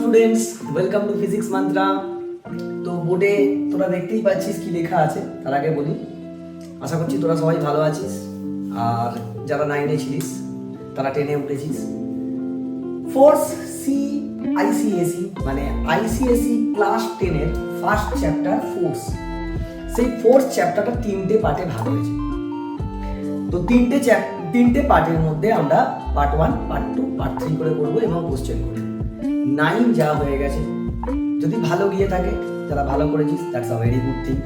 Students, welcome to physics mantra. তো বোর্ডে তোরা দেখতেই পাচ্ছিস কি লেখা আছে। তার আগে বলি, আশা করছি তোরা সবাই ভালো আছিস, আর যারা 9-এ ছিলিস তারা 10-এ উঠেছিস। ফোর্স সি আইসিএসি মানে আইসিএসি ক্লাস 10-এর ফার্স্ট চ্যাপ্টার ফোর্স। সেই ফোর্স চ্যাপ্টারটা 3টে পার্টে ভাগ হয়েছে। তো তিনটে পার্টের মধ্যে আমরা পার্ট 1, পার্ট 2, পার্ট 3 করে করবো এবং কোশ্চেন করবো। 9 যা হয়ে গেছে, যদি ভালো গিয়ে থাকে, যারা ভালো করেছিস that's a very good thing.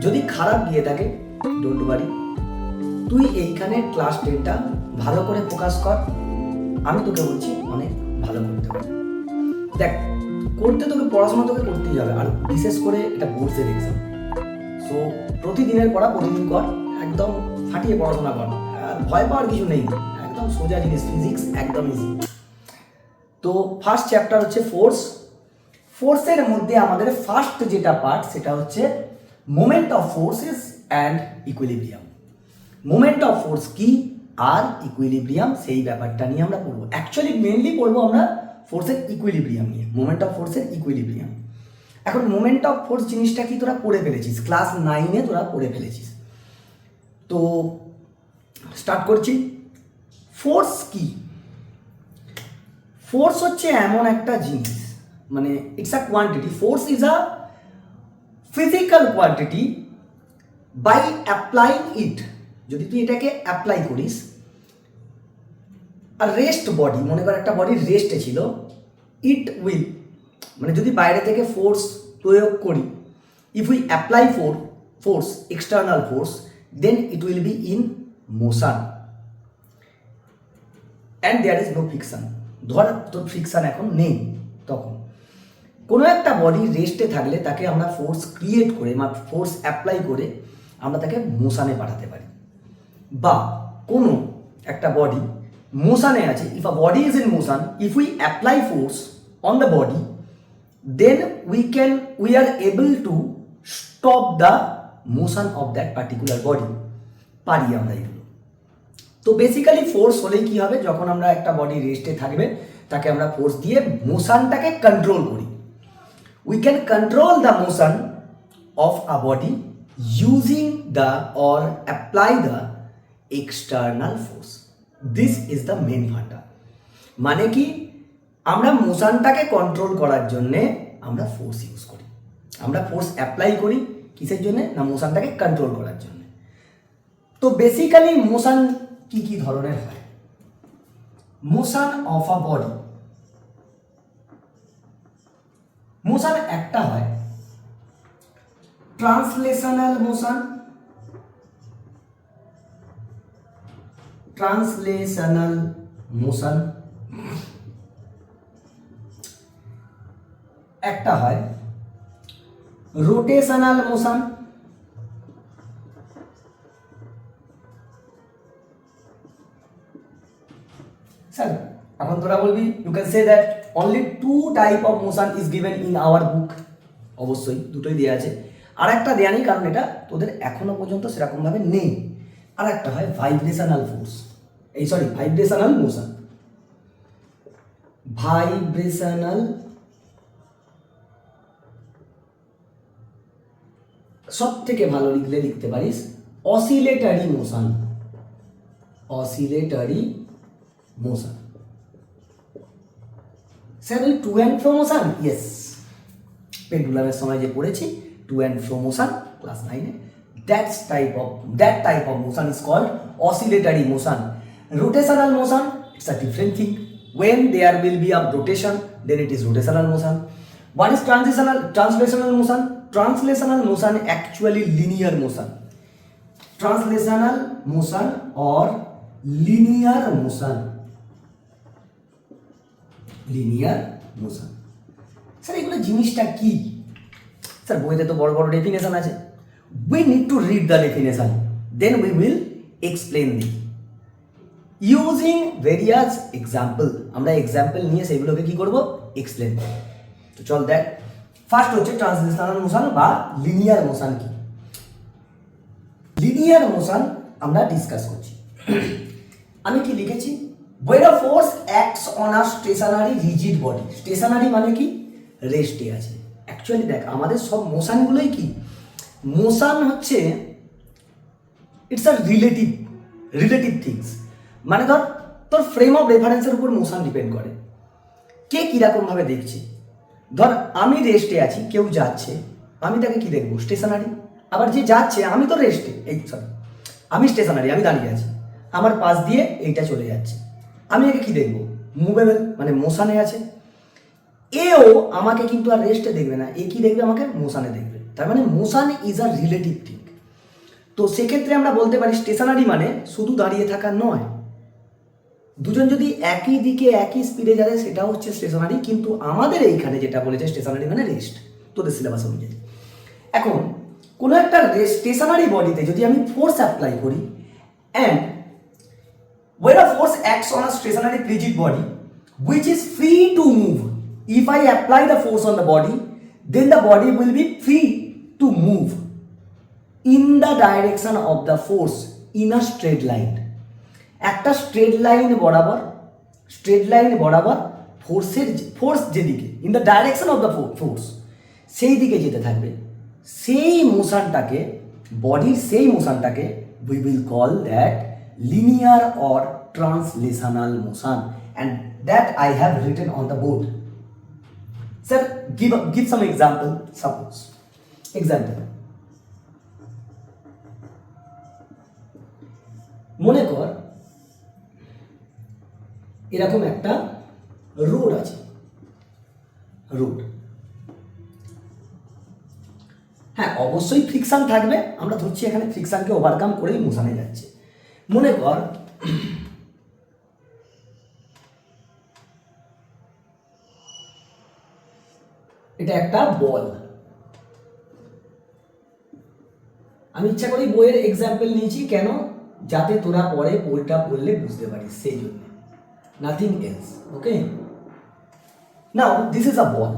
যদি খারাপ গিয়ে থাকে ডোন্ট ওয়ারি, তুই এইখানে ক্লাস 10টা ভালো করে ফোকাস কর। আমি তোকে বলছি অনেক ভালো করতে হবে। দেখ, করতে তোকে পড়াশোনা তোকে করতেই হবে, আর বিশেষ করে এটা বোর্ডসের এক্সাম। সো প্রতিদিনের পড়া প্রতিদিন কর, একদম ফাটিয়ে পড়াশোনা কর, আর ভয় পাওয়ার কিছু নেই, একদম সোজা জিনিস, ফিজিক্স একদম ইজি। তো ফার্স্ট চ্যাপ্টার হচ্ছে ফোর্স। ফোর্সের মধ্যে আমাদের ফার্স্ট যেটা পার্ট সেটা হচ্ছে moment of forces and equilibrium. Moment of force কি আর ইকুইলিব্রিয়াম, সেই ব্যাপারটা নিয়ে আমরা পড়বো। অ্যাকচুয়ালি মেনলি পড়বো আমরা ফোর্সের ইকুইলিব্রিয়াম নিয়ে, মোমেন্ট অফ ফোর্সের ইকুইলিব্রিয়াম। এখন মোমেন্ট অফ ফোর্স জিনিসটা কি তোরা পড়ে ফেলেছিস, ক্লাস 9-এ তোরা পড়ে ফেলেছিস। তো স্টার্ট করছি। ফোর্স কি? ফোর্স হচ্ছে এমন একটা জিনিস, মানে it's a quantity. Force is a physical quantity by applying it. যদি তুই এটাকে অ্যাপ্লাই করিস, আর রেস্ট বডি, মনে কর একটা বডি রেস্টে ছিল, ইট উইল, মানে যদি বাইরে থেকে ফোর্স প্রয়োগ করি, if we apply force, external force, then it will be in motion and there is no friction. ধর তোর ফ্রিকশন এখন নেই, তখন কোনো একটা বডি রেস্টে থাকলে তাকে আমরা ফোর্স ক্রিয়েট করে বা ফোর্স অ্যাপ্লাই করে আমরা তাকে মোশনে পাঠাতে পারি। বা কোনো একটা বডি মোশনে আছে, if a body is in motion, if we apply force on the body, then we are able to stop the motion of that particular body. পারি আমরা এগুলো। তো বেসিক্যালি ফোর্স হলেই কি হবে, যখন আমরা একটা বডি রেস্টে থাকবে তাকে আমরা ফোর্স দিয়ে মোশনটাকে কন্ট্রোল করি। We can control the motion of a body using the or apply the external force. This is the main funda. মানে কি, আমরা মোশনটাকে কন্ট্রোল করার জন্যে আমরা ফোর্স ইউজ করি, আমরা ফোর্স অ্যাপ্লাই করি কিসের জন্যে না, মোশনটাকে কন্ট্রোল করার জন্য। তো বেসিক্যালি মোশন কি কি ধরনের হয়? Motion of a body, motion একটা হয় ট্রান্সলেশনাল মোশন, ট্রান্সলেশনাল মোশন একটা হয়, রোটেশনাল মোশন, স্যার এখন তোরা বলবি you can say that only 2 type of motion is given in our book. অবশ্যই দুটোই দেওয়া আছে, আর একটা দেওয়া নেই, কারণ এটা তোদের এখনো পর্যন্ত সেরকমভাবে নেই। আর একটা হয় vibrational force, vibrational motion. Vibrational, সব থেকে ভালো লিখতে পারিস oscillatory motion, oscillatory motion. Sir ওই to and fro motion, yes, পেন্ডুলামের সময় যে পড়েছি to and fro motion class 9-এ, that type of motion is called oscillatory motion. Rotational motion, it's a different thing. When there will be a rotation, then it is rotational motion. What is translational motion? Translational motion actually linear motion. Translational motion or linear motion. Linear motion. Sir এগুলো জিনিসটা কি? Sir বইতে তো বড় বড় definition আছে। We need to read the definition, then we will explain it using various example. আমরা example নিয়ে সেগুলোকে কি করব, এক্সপ্লেন করব। তো চল দেখ, ফার্স্ট হচ্ছে ট্রান্সলেশনাল মোশন বা লিনিয়ার মোশন কি। লিনিয়ার মোশন আমরা ডিসকাস করছি। আমি কি লিখেছি, when a force acts on a stationary rigid body, stationary মানে কি, রেস্টে আছে। অ্যাকচুয়ালি দেখ আমাদের সব মোশনগুলোই কি, মোশন হচ্ছে ইটস আ রিলেটিভ থিংস। মানে ধর তোর ফ্রেম অফ রেফারেন্সের উপর মোশন ডিপেন্ড করে, কে কীরকমভাবে দেখছে। ধর আমি রেস্টে আছি, কেউ যাচ্ছে, আমি তাকে কি দেখবো, স্টেশনারি। আবার যে যাচ্ছে, আমি তো রেস্টে, আমি স্টেশনারি, আমি দাঁড়িয়ে আছি, আমার পাশ দিয়ে এইটা চলে যাচ্ছে, আমি একে কি দেখবো, মুভেবল, মানে মোশনে আছে। এও আমাকে কিন্তু আর রেস্টে দেখবে না, এ কি দেখবে, আমাকে মোশনে দেখবে। তার মানে motion is a relative thing. তো সেক্ষেত্রে আমরা বলতে পারি স্টেশনারি মানে শুধু দাঁড়িয়ে থাকা নয়, দুজন যদি একই দিকে একই স্পিডে যাবে সেটাও হচ্ছে স্টেশনারি। কিন্তু আমাদের এইখানে যেটা বলেছে স্টেশনারি মানে রেস্ট, তোদের সিলেবাস অনুযায়ী। এখন কোনো একটা স্টেশনারি বডিতে যদি আমি ফোর্স অ্যাপ্লাই করি, and when a force acts on a stationary rigid body which is free to move, if I apply the force on the body, then the body will be free to move in the direction of the force in a straight line. একটা straight line বরাবর force যেদিকে, in the direction of the force, সেই দিকে যেতে থাকবে। সেই মোশনটাকে, বডির সেই মোশনটাকে we will call that linear or translational motion, and that I have written on the board. Sir, give some example. Suppose example, মনে কর এরকম একটা রোড আছে, হ্যাঁ অবশ্যই ফ্রিকশন থাকবে, আমরা ধরছি এখানে ফ্রিকশনকে ওভারকাম করেই মোশনে যাচ্ছে। মনে কর এটা একটা বল, আমি ইচ্ছা করি বইয়ের এক্সাম্পল নিয়েছি, কেন, যাতে তোরা পরে বইটা পড়লে বুঝতে পারিস, সেই জন্য, nothing else. Okay, now this is a ball.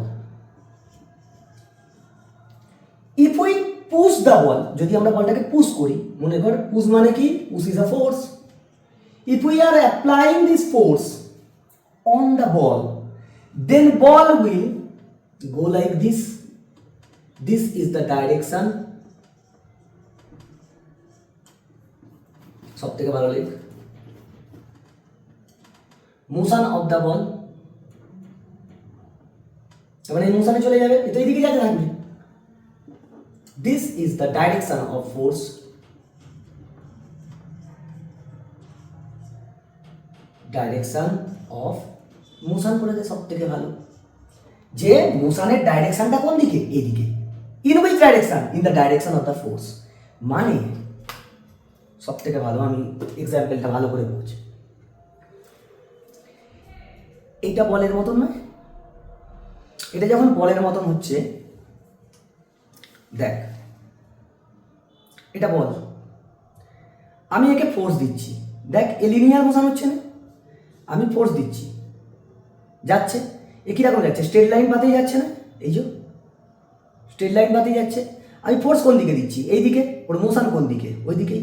If we push the ball, যদি আমরা বলটাকে পুশ করি, মনে কর পুশ মানে কি, push is a force. If we are applying this force on the ball, then ball will go like this. This is the direction, সব থেকে ভালো লেখ, মোশন অফ দ্য বল। মানে এই মোশনে চলে যাবে, এটা এইদিকে যেতে থাকবে। This is the direction of force, direction of motion করে দে, সব থেকে ভালো, যে মোশনের ডাইরেকশনটা কোন দিকে, এইদিকে। In which direction, in the direction of the force. মানে সব থেকে ভালো, আমি এক্সাম্পলটা ভালো করে বলছি, এইটা বলের মতন নয়, এটা যখন বলের মতন হচ্ছে, দেখ এটা বল, আমি একে ফোর্স দিচ্ছি, দেখ এ লিনিয়ার মোশন হচ্ছে না, আমি ফোর্স দিচ্ছি, যাচ্ছে, এ কিরকম যাচ্ছে, স্ট্রেট লাইন পাতেই যাচ্ছে না, এই যে স্ট্রেট লাইন পাতেই যাচ্ছে। আমি ফোর্স কোন দিকে দিচ্ছি, এই দিকে, ওর মোশন কোন দিকে, ওই দিকেই।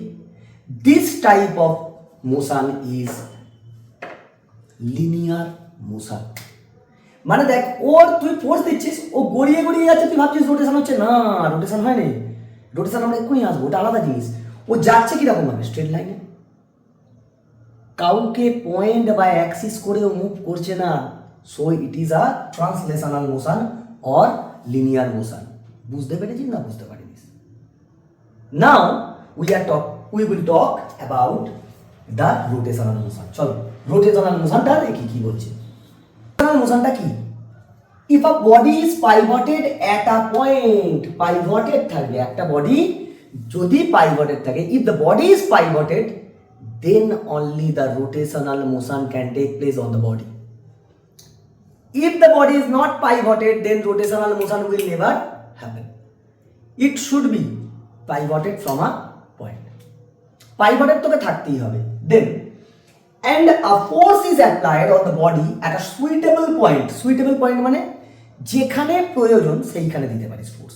This type of motion is linear motion. মানে দেখ ওর তুই ফোর্স দিচ্ছিস, ও গড়িয়ে গড়িয়ে যাচ্ছে, তুই ভাবছিস রোটেশন হচ্ছে, না রোটেশন হয়নি, রোটেশন আমরা এক্ষুনি আসবো, ওটা আলাদা জিনিস। ও যাচ্ছে কিরকম ভাবে, স্ট্রেট লাইনে, কাউকে পয়েন্ট বা অ্যাক্সিস করে ও মুভ করছে না। So it is a translational motion or linear motion. বুঝতে পেরেছিস না বুঝতে পারিস? Now we will talk about the rotational motion. চলো রোটেশনাল মোশনটা দেখি কি বলছে। রোটেশনাল মোশনটা কি? If a body is pivoted at a point, pivoted থাকবে একটা বডি যদি পাইভটেড থাকে, if the body is pivoted then only the rotational motion can take place on the body. If the body is not pivoted, then rotational motion will never happen. It should be pivoted from a point. Pivoted তোকে থাকতেই হবে। Then and a force is applied on the body at a suitable point. Suitable point মানে যেখানে প্রয়োজন সেইখানে দিতে পারিস force.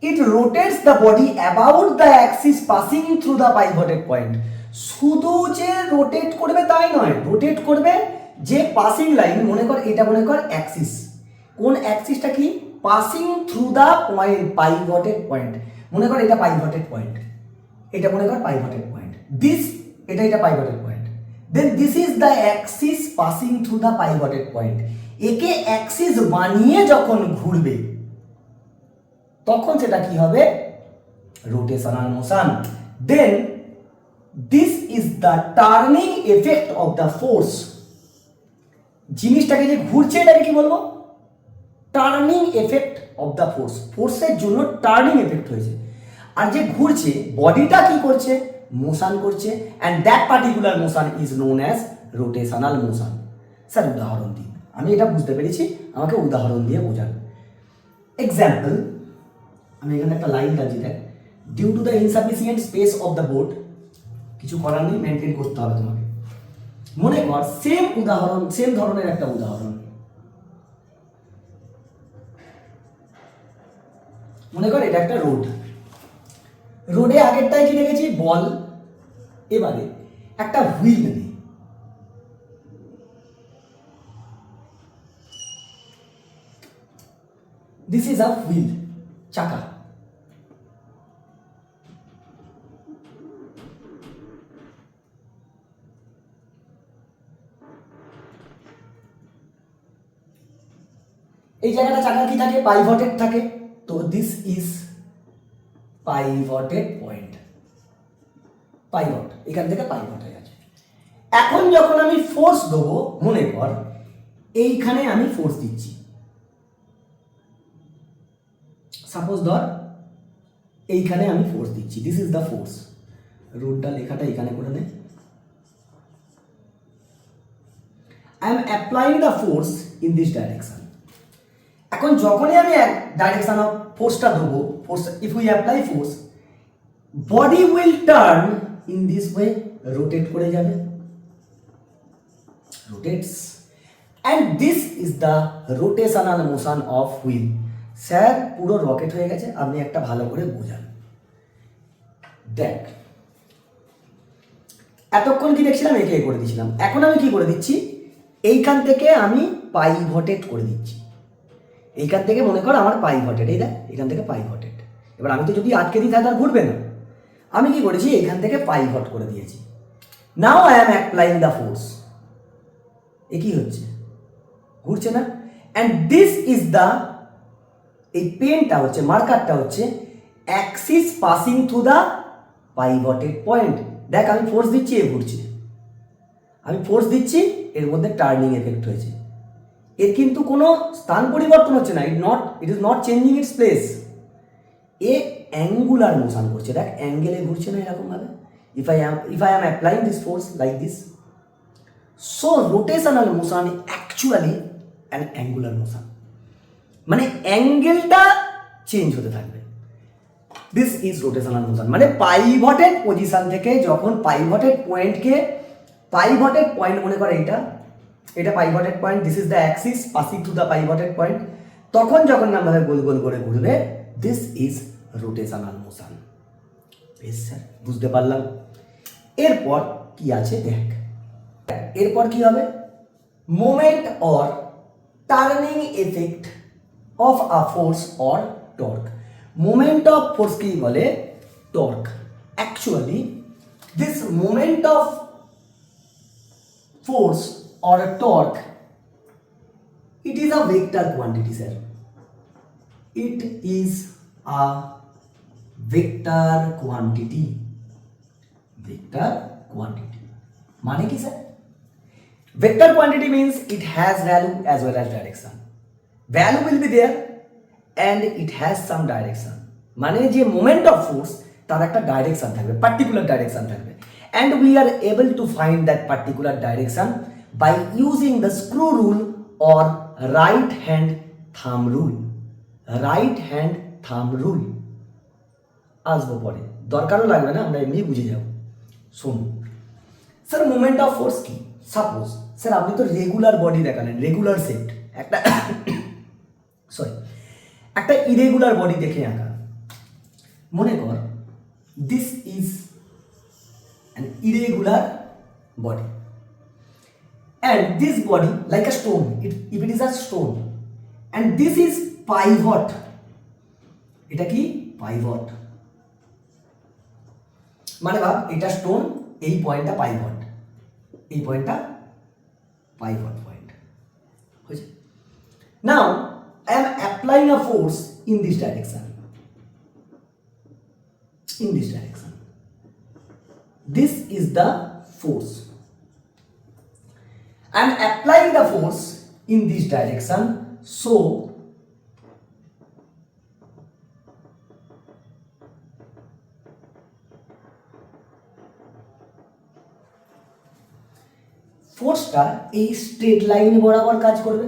It rotates the body about the axis passing through the pivoted point. শুধু যে রোটেট করবে তাই নয়, রোটেট করবে যে পাসিং লাইন, মনে কর এটা মনে কর অ্যাক্সিস, কোন অ্যাক্সিসটা কি, passing through the point, pivoted point, মনে কর এটা পাইভটেড পয়েন্ট, এটা মনে কর পাইভটেড পয়েন্ট, দিস এটা pivoted point, then this is the axis passing through the pivoted point. একে অ্যাক্সিস বানিয়ে যখন ঘুরবে তখন সেটা কি হবে, rotational motion. Then this is the turning effect of the force. জিনিসটাকে যে ঘুরছে এটাকে কি বলবো, turning effect of the force, ফোর্সের জন্য টার্নিং এফেক্ট হয়েছে। আর যে ঘুরছে বডিটা কি করছে, মোশন করছে, and that particular motion is known as rotational motion. Sir উদাহরণ দিন, আমি এটা বুঝতে পেরেছি, আমাকে উদাহরণ দিয়ে বোঝান। এক্সাম্পল, আমি এখানে একটা লাইন কাজি দেখ, due to the insufficient space of the board, কিছু করার নেই, মেনটেন করতে হবে তোমাকে। মনে কর সেম উদাহরণ, সেম ধরনের একটা উদাহরণ, মনে কর এটা একটা রোড, রোডে আগেরটায় কি দেখেছি, বল, এবারে একটা হুইল নেই, দিস ইজ আ হুইল, চাকা। এই জায়গাটা চাকা কি থাকে, পাইভটেড থাকে, তো দিস ইজ পাইভটেড পয়েন্ট, পাইভট, এখান থেকে পাইভট হয়ে গেছে। এখন যখন আমি ফোর্স দেবো, মনে কর এইখানে আমি ফোর্স দিচ্ছি, সাপোজ ধর এইখানে আমি ফোর্স দিচ্ছি, দিস ইজ দ্য ফোর্স, রোডটা লেখাটা এখানে করে নে, I am applying the force in this direction. এখন যখনই আমি এক ডাইরেকশন অফ ফোর্সটা দেবো, force if we apply force, body will turn in this way, rotate করে যাবে, rotates, and this is the rotational motion of wheel. Sir পুরো rocket হয়ে গেছে, আপনি একটা ভালো করে বোঝান। দেখ এতক্ষণ কি দেখছিলাম, একে করে দিচ্ছিলাম, এখন আমি কি করে দিচ্ছি, এইখান থেকে আমি পাইভটেড করে দিচ্ছি, এইখান থেকে মনে কর আমার পাইভটেড, এই দেখ এখান থেকে পাইভটেড। এবার আমি তো যদি আটকে দিই তাহলে আর ঘুরবে না, আমি কি করেছি, এইখান থেকে পাইভট করে দিয়েছি। Now I am applying the force, এ কি হচ্ছে, ঘুরছে না, অ্যান্ড দিস ইজ দ্য, এই পেনটা হচ্ছে, মার্কারটা হচ্ছে axis passing through the pivoted point. দেখ আমি ফোর্স দিচ্ছি, এ ঘুরছে, আমি ফোর্স দিচ্ছি, এর মধ্যে টার্নিং এফেক্ট হয়েছে, এর কিন্তু কোনো স্থান পরিবর্তন হচ্ছে না, it is not changing it's place, A angular motion করছে, দেখ অ্যাঙ্গেলে ঘুরছে না এরকম ভাবে, if I am applying this force like this, so rotational motion actually an angular motion, মানে অ্যাঙ্গেলটা চেঞ্জ হতে থাকবে, দিস ইজ রোটেশনাল মোশন। মানে পাইভটেড পজিশন থেকে যখন পাইভটেড পয়েন্টকে, পাইভটেড পয়েন্ট মনে করে এটা pivoted point, this is the axis passing to the pivoted point, তখন যখন আমাদের গোল গোল করে ঘুরবে, দিস ইজ রোটেশনাল মোশন। বেশ স্যার বুঝতে পারলাম। এরপর কি আছে দেখ, এরপর কি হবে, moment or turning effect of a force or torque. Moment of force কি বলে, torque. Actually this moment of force or a torque, it is a vector quantity sir, it is a vector quantity, vector quantity মানে কি sir, vector quantity means it has value as well as direction, value will be there and it has some direction, মানে যে moment of force তার একটা direction থাকবে, particular direction থাকবে, and we are able to find that particular direction by using the screw rule or right hand thumb rule, right hand thumb rule আসবো পরে, দরকারও লাগবে না, আমরা এমনি বুঝে যাব। শুনুন স্যার, মোমেন্ট অফ ফোর্স কি, সাপোজ স্যার আপনি তো রেগুলার বডি দেখালেন, রেগুলার সেট, একটা সরি একটা ইরেগুলার বডি দেখে আঁকা, মনে কর this is an irregular body, and this body like a stone, if it is a stone, and this is pivot, এটা কি pivot, মানে ভাব এটা স্টোন, এই পয়েন্টটা পাইভট, এই পয়েন্টটা পাইভট পয়েন্ট হয়েছে। নাও I am applying a force in this direction, in this direction. This is the force. I am applying the force in this direction, so ফোর্সটা এই স্ট্রেট লাইন বরাবর কাজ করবে।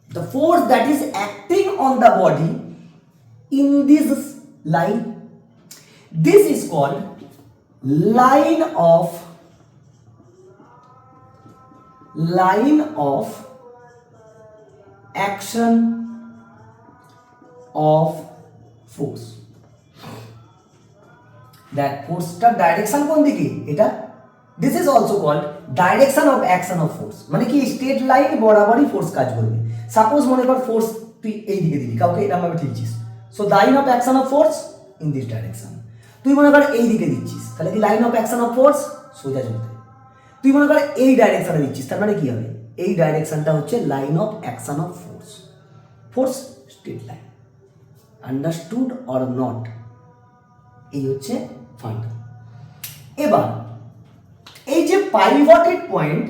The force that is acting on the body in this line, this is called line of action of force. That force টা direction কোন দিকে, এটা this is also called direction of action of force, মানে কি straight line বরাবরই force কাজ করবে। Suppose মনে কর ফোর্স তুই এই দিকে দিলি, কাউকে এরকম ভাবে ঠেলছিস, so line of action of force in this direction. তুই মনে কর এই দিকে দিচ্ছিস, তাহলে কি line of action of force সোজা চলতে। তুই মনে কর এই ডাইরেকশনে দিচ্ছিস, তার মানে কি হবে, এই ডাইরেকশনটা হচ্ছে line of action of force, force straight line. Understood or not, এই হচ্ছে ফান্ড। এবার এই যে pivoted point,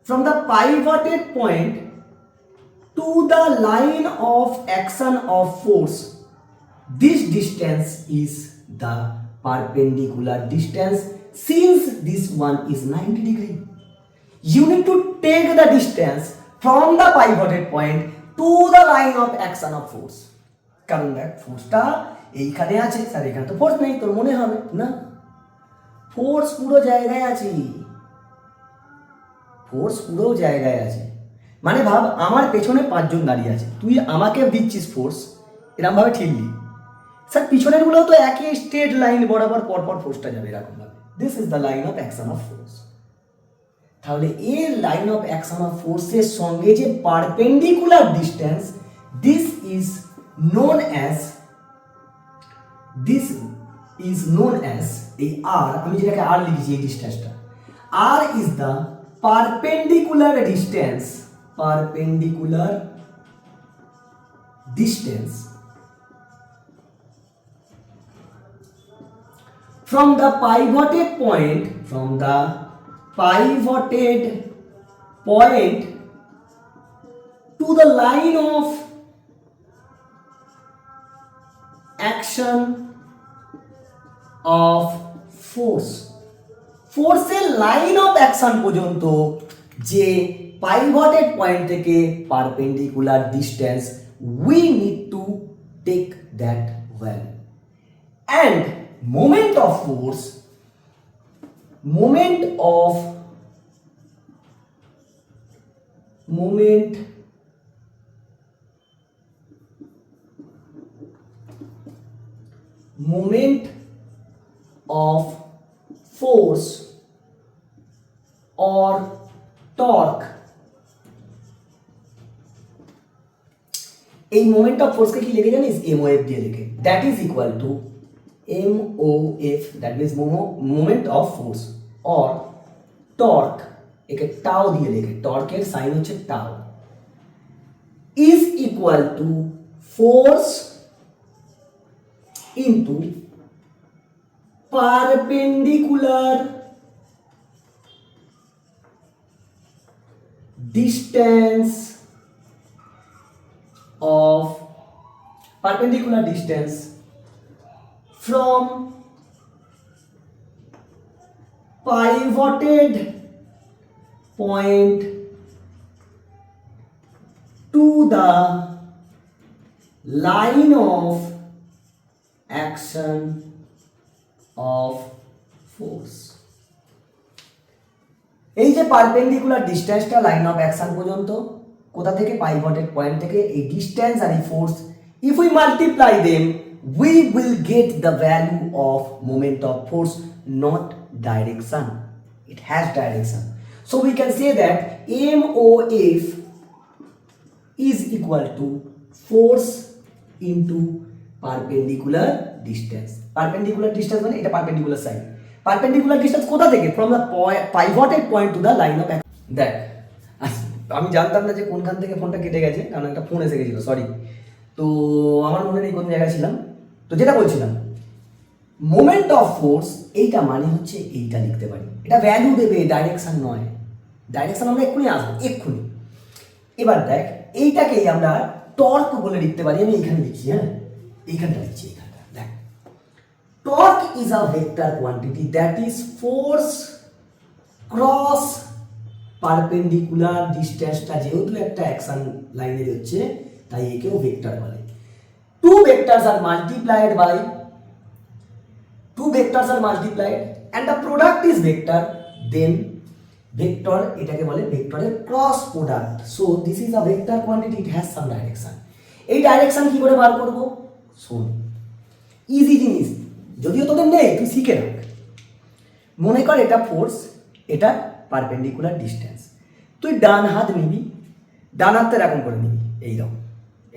from the pivoted point to the line of action of force, this distance is the perpendicular distance, since this one is 90 degree. You need to take the distance from the pivoted point to the line of action of force. কারণ দেখ ফোর্সটা এইখানে আছে, sir এখানে তো force নেই, তোর মনে হবে না, ফোর্স পুরো জায়গায় আছে, ফোর্স পুরো জায়গায় আছে। মানে ভাব আমার পেছনে 5 জন দাঁড়িয়ে আছে, তুই আমাকে দিচ্ছিস ফোর্স, এরকম ভাবে ঠিকলি, স্যার পিছনের গুলো তো একই স্ট্রেট লাইন বরাবর পরপর ফোর্সটা যাবে এরকম ভাবে। This is the line of action of force. তাহলে এই লাইন অফ অ্যাকশন অফ ফোর্সের সঙ্গে যে perpendicular distance, this is known as এই আর, আমি যেটাকে আর লিখেছি এই ডিসটেন্সটা, R is the perpendicular distance from the pivoted point to the line of action of force, ফোর্সের লাইন অফ অ্যাকশন পর্যন্ত যে পাইভটেড পয়েন্ট থেকে perpendicular distance, we need to take that value, and moment of force, moment of force or torque, এই moment of ফোর্সকে কি লিখে জানিস, MOF দিয়ে লিখে, that is equal two MOF, that means moment of force, or torque, একে টাও দিয়ে লিখে, টর্কের সাইন হচ্ছে টাও, is equal to force into perpendicular distance from pivoted point to the line of action of force. এই যে পারপেন্ডিকুলার ডিসটেন্সটা লাইন অফ অ্যাকশন পর্যন্ত, কোথা থেকে, পাইভটেড পয়েন্ট থেকে, এই ডিসটেন্স আর এই force, if we multiply them we will get the value of moment of force, not direction. It has direction. So we can say that MOF is equal to force into perpendicular distance. Perpendicular distance মানে এটা perpendicular side. Perpendicular distance কোথা থেকে? From the pivoted point to the line of action. দেখ, আমি জানতাম না যে কোনখান থেকে ফোনটা কেটে গেছে, কারণ একটা ফোন এসে গেছিল, সরি। তো আমার মনে নেই কোন জায়গায় ছিলাম। তো যেটা বলছিলাম, মোমেন্ট অফ ফোর্স এইটা মানে হচ্ছে এইটা লিখতে পারি, এটা ভ্যালু দেবে, ডাইরেকশন নয়। ডাইরেকশন আমরা এক্ষুনি আসবো, এক্ষুনি। এবার দেখ, এইটাকেই আমরা টর্ক বলে লিখতে পারি। আমি এইখানে লিখছি, হ্যাঁ, এইখানটা লিখছি, এইখানটা দেখ। Torque is a vector quantity that is force cross perpendicular ডিস্টেন্সটা যেহেতু একটা অ্যাকশন লাইনে হচ্ছে, তাই একেও ভেক্টর বলে। Two vectors are multiplied and the product is vector, then vector এটাকে বলে ভেক্টরের cross product. So this is a vector quantity, it has some direction. এই ডাইরেকশন কি করে বার করব? শোন, ইজি জিনিস, যদিও তোদের নেই, তুই শিখে রাখ। মনে কর এটা ফোর্স, এটা পারপেন্ডিকুলার ডিস্টেন্স। তুই ডান হাত নিবি, ডান হাতটা এরকম করে নিবি, এইরকম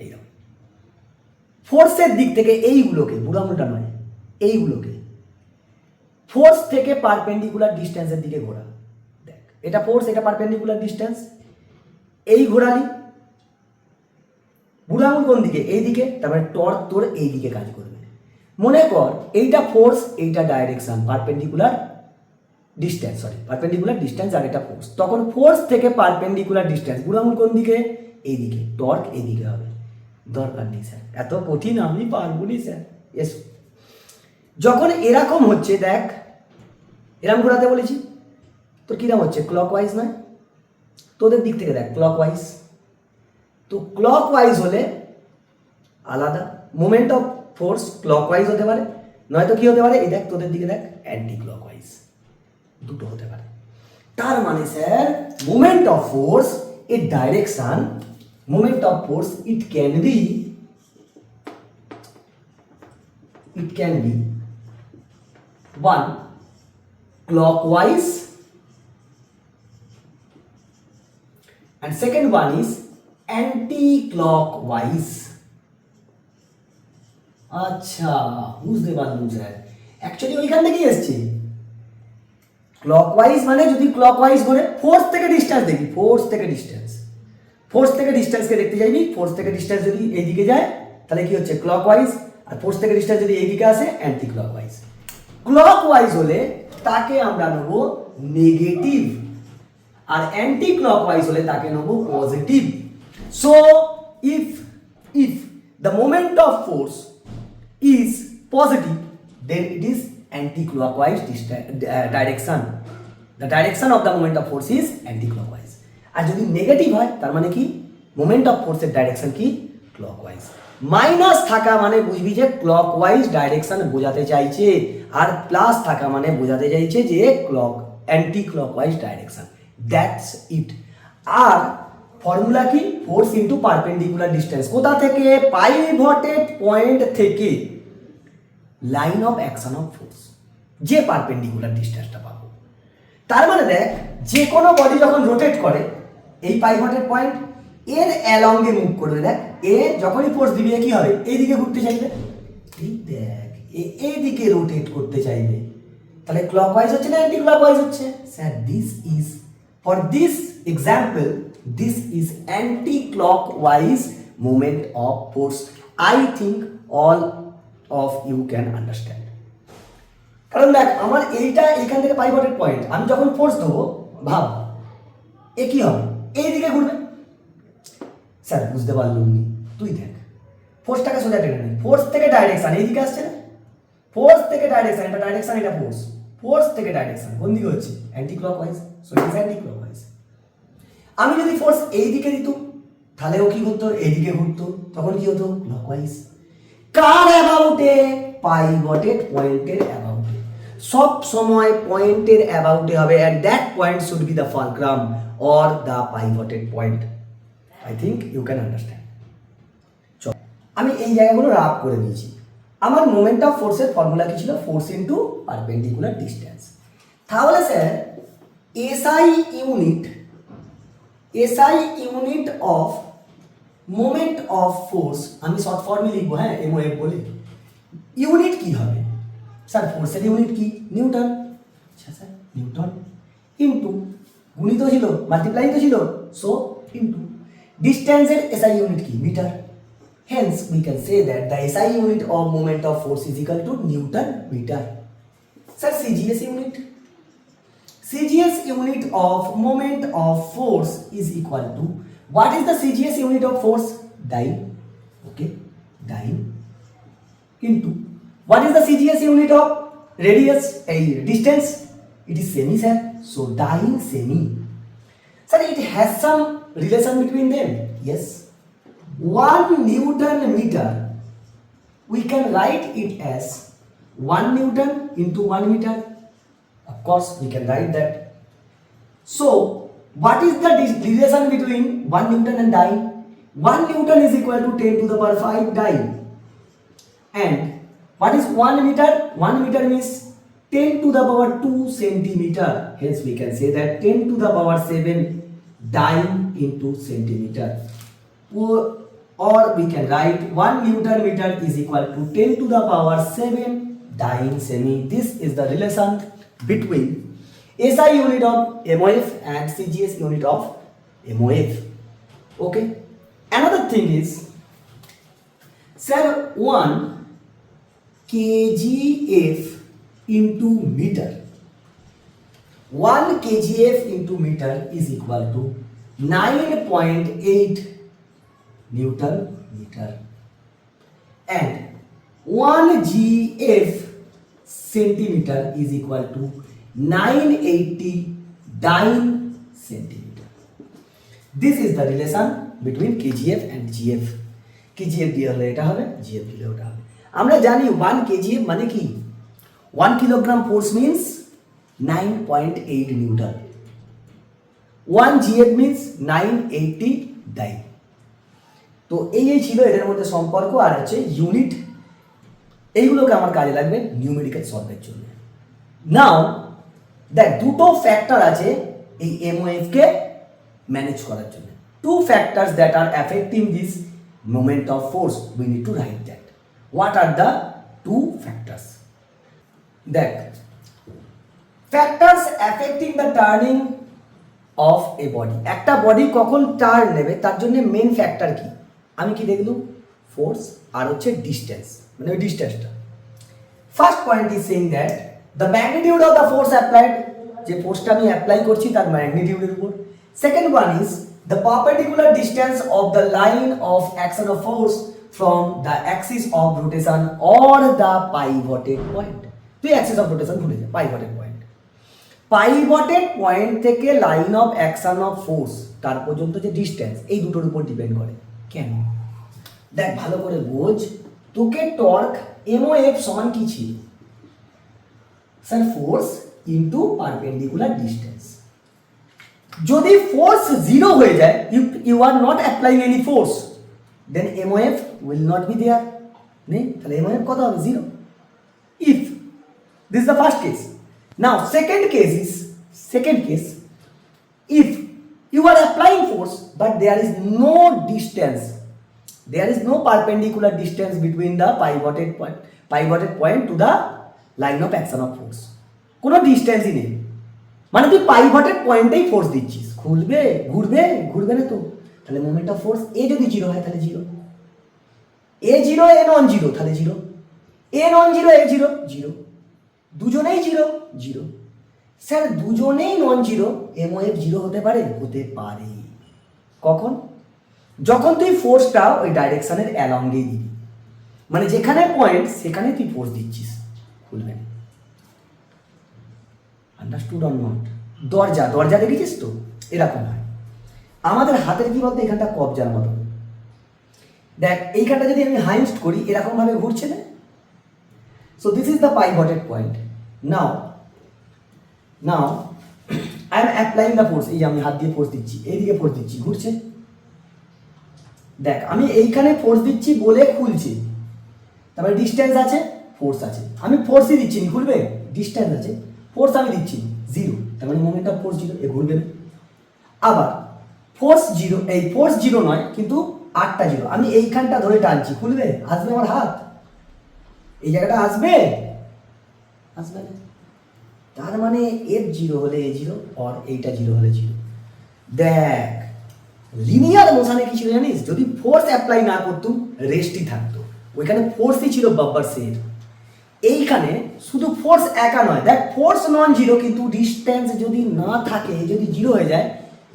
এইরকম। ফোর্সের দিক থেকে এইগুলোকে, বুড়ো আঙুলটা নয়, এইগুলোকে ফোর্স থেকে পারপেন্ডিকুলার ডিস্টেন্সের দিকে ঘোরা। দেখ, এটা ফোর্স, এটা পারপেন্ডিকুলার ডিস্টেন্স, এই ঘোরালি। বুড়ো আঙুল কোন দিকে? এই দিকে, তারপরে টর্ক তোর এই দিকে কাজ করবে। মনে কর এইটা ফোর্স, এইটা ডাইরেকশন, পারপেন্ডিকুলার ডিস্টেন্স, আর এটা ফোর্স। তখন ফোর্স থেকে পারপেন্ডিকুলার ডিস্টেন্স, বুড়ো আঙুল কোন দিকে? এই দিকে, টর্ক এই দিকে হবে। দরকার নেই স্যার, এত কঠিন আমি পারবো নি স্যার। এস, যখন এরকম হচ্ছে, দেখ এরকম ঘোরাতে বলেছি, তো কিরকম হচ্ছে? ক্লকওয়াইজ নয়? তোদের দিক থেকে দেখ, ক্লকওয়াইজ। তো ক্লকওয়াইজ হলে আলাদা মোমেন্ট অফ ফোর্স, ক্লকওয়াইজ হতে পারে, নয়তো কি হতে পারে? এই দেখ, তোদের দিকে দেখ, অ্যান্টি ক্লকওয়াইজ, দুটো হতে পারে। তার মানে স্যার, মোমেন্ট অফ ফোর্স এর direction, moment of force it can be one clockwise and second one is anti-clockwise. আচ্ছা, বুঝতে পারলাম স্যার, অ্যাকচুয়ালি ওইখান থেকেই এসছে। ক্লকওয়াইজ মানে যদি ক্লকওয়াইজ করে ফোর্স থেকে ডিস্টেন্স দেখবি, ফোর্স থেকে ডিস্টেন্সকে দেখতে যাইবি। ফোর্স থেকে ডিস্টেন্স যদি এইদিকে যায় তাহলে কি হচ্ছে? ক্লকওয়াইজ। আর ফোর্স থেকে ডিস্টেন্স যদি এইদিকে আসে, অ্যান্টি ক্লকওয়াইজ। ক্লকওয়াইজ হলে তাকে আমরা নেব নেগেটিভ, আর অ্যান্টি ক্লকওয়াইজ হলে তাকে নেব positive. So if the moment of force is positive, then it is anti-clockwise direction. The direction of the moment of force is anti-clockwise. আর যদি নেগেটিভ হয়, তার মানে কি? মোমেন্ট অফ ফোর্সের ডাইরেকশন কি? ক্লকওয়াইজ। মাইনাস থাকা মানে বুঝবি যে ক্লকওয়াইজ ডাইরেকশন বোঝাতে চাইছে, আর প্লাস থাকা মানে বোঝাতে চাইছে যে anticlockwise direction. That's it. আর ফর্মুলা কি? Force into perpendicular distance. কোথা থেকে? পাইভটেড পয়েন্ট থেকে line of action of force, যে পারপেন্ডিকুলার ডিস্টেন্সটা পাবো। তার মানে দেখ, যে কোনো বডি যখন রোটেট করে, এই পাইভটেড পয়েন্ট এর অ্যালঙ্গে মুভ করবে। দেখ, এ যখনই ফোর্স দিবি, কি হবে? এইদিকে ঘুরতে চাইবে, ঠিক দেখ, এইদিকে রোটেট করতে চাইবে। তাহলে ক্লকওয়াইজ হচ্ছে না অ্যান্টি ক্লকওয়াইজ হচ্ছে? Sir, this is, for this example, this is anti clockwise movement of force. I think all of you can understand. কারণ দেখ, আমার এইটা এখান থেকে পাইভটেড পয়েন্ট, আমি যখন ফোর্স দেবো, ভাব এ কি হবে? এইদিকে ঘুরবে। স্যার, বুঝতে পারলাম নি, তুই দেখ, ফোর্সটাকে সোজা টেনে নে। ফোর্স থেকে ডাইরেকশন এইদিকে আসছে না? ফোর্স থেকে ডাইরেকশন, এটা ডাইরেকশন, এটা ফোর্স। ফোর্স থেকে ডাইরেকশন কোন দিকে হচ্ছে? Anti clockwise. So it is anti clockwise. আমি যদি ফোর্স এইদিকে দিত, তাহলে ও কি করতো? এইদিকে ঘুরতো, তখন কি হতো? ক্লকওয়াইজ। কার অ্যাবাউটে? পাইভটেড পয়েন্টের অ্যাবাউটে। সব সময় পয়েন্টের অ্যাবাউটে হবে, and that point should be the fulcrum or the pivoted point. I think you can understand. চল, আমি এই জায়গাগুলো রাফ করে দিয়েছি। আমার মোমেন্ট অফ ফোর্সের ফর্মুলা কি ছিল? Force into perpendicular distance. তাহলে sir SI unit of moment of force, আমি শর্ট ফর্মে লিখবো, হ্যাঁ MOF বলে, ইউনিট কি হবে স্যার? ফোর্সের ইউনিট কি? নিউটন। আচ্ছা স্যার, নিউটন ইন্টু গুণিত ছিল, মাল্টিপ্লাই তো ছিল, সো ইন্টু ডিস্টেন্সের SI ইউনিট কি? Metre. Hence we can say that the SI unit of moment of force is equal to newton metre. Sir CGS unit of moment of force is equal to, what is the CGS unit of force? Dyne. Okay, dyne into what is the CGS unit of radius, distance? It is semi, sir. So dyne semi. Sir, it has some relation between them. Yes. 1 Newton meter, we can write it as 1 Newton into 1 meter. Of course, we can write that. So, what is the relation between 1 Newton and dyne? 1 Newton is equal to 10 to the power 5 dyne. And what is 1 meter? 1 meter means 10 to the power 2 centimeter. Hence, we can say that 10 to the power 7 dyne into centimeter. Or we can write 1 Newton meter is equal to 10 to the power 7 dyne semi. This is the relation between SI unit of MOF and CGS unit of MOF. Okay. Another thing is, sir, 1 kgf into meter. 1 kgf into meter is equal to 9.8 Newton meter. And 1 gf centimeter is equal to 980 dyne centimeter. This is the relation between kgf and gf. kgf দিয়ে হলে এটা হবে, gf দিলে ওটা হবে। আমরা জানি 1 kgf মানে কি? 1 kilogram force means 9.8 Newton. 1 gf means 980 dyne. তো এই ছিল এদের মধ্যে সম্পর্ক আর হচ্ছে ইউনিট। এইগুলোকে আমার কাজে লাগবে নিউমেরিক্যাল সলভের জন্য। নাও দেখ, দুটো ফ্যাক্টর আছে এই MOF কে ম্যানেজ করার জন্য। Two factors that are affecting this moment of force, we need to write that. What are the two factors? দেখ, factors affecting the turning of a body. একটা বডি কখন টার্ন নেবে তার জন্য মেন ফ্যাক্টর কি? আমি কি দেখলাম? ফোর্স আর হচ্ছে ডিস্টেন্স, মানে ওই ডিস্টেন্সটা। First point is saying that the magnitude of the force applied, যে ফোর্সটা আমি অ্যাপ্লাই করছি তার ম্যাগনিটিউডের উপর। Second one is the perpendicular distance of the line of action of force from the axis of rotation or the pivoted point. তুই axis of rotation ভুলে যা, পাইভটেড পয়েন্ট। পাইভটেড পয়েন্ট থেকে line of action of force তার পর্যন্ত যে distance, এই দুটোর উপর ডিপেন্ড করে। কেন? দেখ ভালো করে বোঝ, তোকে টর্ক MOF সমান কি ছিল? Sir force into perpendicular distance. যদি ফোর্স 0 হয়ে যায়, you are not applying any force, then MOF will not be there. নেই, তাহলে MOF কত হবে? 0। If this is the first case. Now second case, if you are applying force but there is no distance, there is no perpendicular distance between the pivoted point to the line of action of force, কোনো ডিস্টেন্সই নেই, মানে তুই পাইভটেড পয়েন্টেই force দিচ্ছিস, ঘুরবে না তো, তাহলে moment of force এ যদি 0 হয় তাহলে 0, A0 A নন 0 তাহলে 0, A নন 0 A0 0, দুজনেই 0। স্যার দুজনেই নন 0, MOF 0 হতে পারে? হতে পারে। কখন? যখন তুই ফোর্সটা ওই ডাইরেকশনের অ্যালঙ্গেই দিবি, মানে যেখানে পয়েন্ট সেখানে তুই ফোর্স দিচ্ছিস, খুলবে না। Understood or not? দরজা দেখেছিস তো, এরকম হয়। আমাদের হাতের কি বলতে, এখানটা কবজার মতো। দেখ এইখানটা যদি আমি হাইস্ট করি, এরকম ভাবে ঘুরছে না? So this is the pivoted point. Now I am applying the force. এই আমি হাত দিয়ে ফোর্স দিচ্ছি, এইদিকে ফোর্স দিচ্ছি, ঘুরছে। দেখ আমি এইখানে ফোর্স দিচ্ছি বলে খুলছে, তারপরে ডিস্টেন্স আছে, ফোর্স আছে। আমি ফোর্সই দিচ্ছি নি, খুলবে? ডিস্টেন্স আছে, ফোর্স আমি দিচ্ছি। জিরো, তার মানে মোমেন্ট অফ ফোর্স জিরো, এ ঘুরবে না। আবার ফোর্স জিরো, এই ফোর্স জিরো নয় কিন্তু আটটা জিরো, আমি এইখানটা ধরে টানছি, খুলবে? আসবে আমার হাত? এই জায়গাটা আসবে? আসবে না। তার মানে এফ জিরো হলে এ জিরো, আর এইটা জিরো হলে জিরো। দেখ লিনিয়ার মোশনে কি ছিল জানিস? যদি ফোর্স অ্যাপ্লাই না করতুম রেস্টই থাকতো, ওইখানে ফোর্সই ছিল বাব্বারসের। এইখানে শুধু ফোর্স একা নয়, দেখ ফোর্স নন জিরো, কিন্তু ডিস্টেন্স যদি না থাকে, যদি জিরো হয়ে যায়,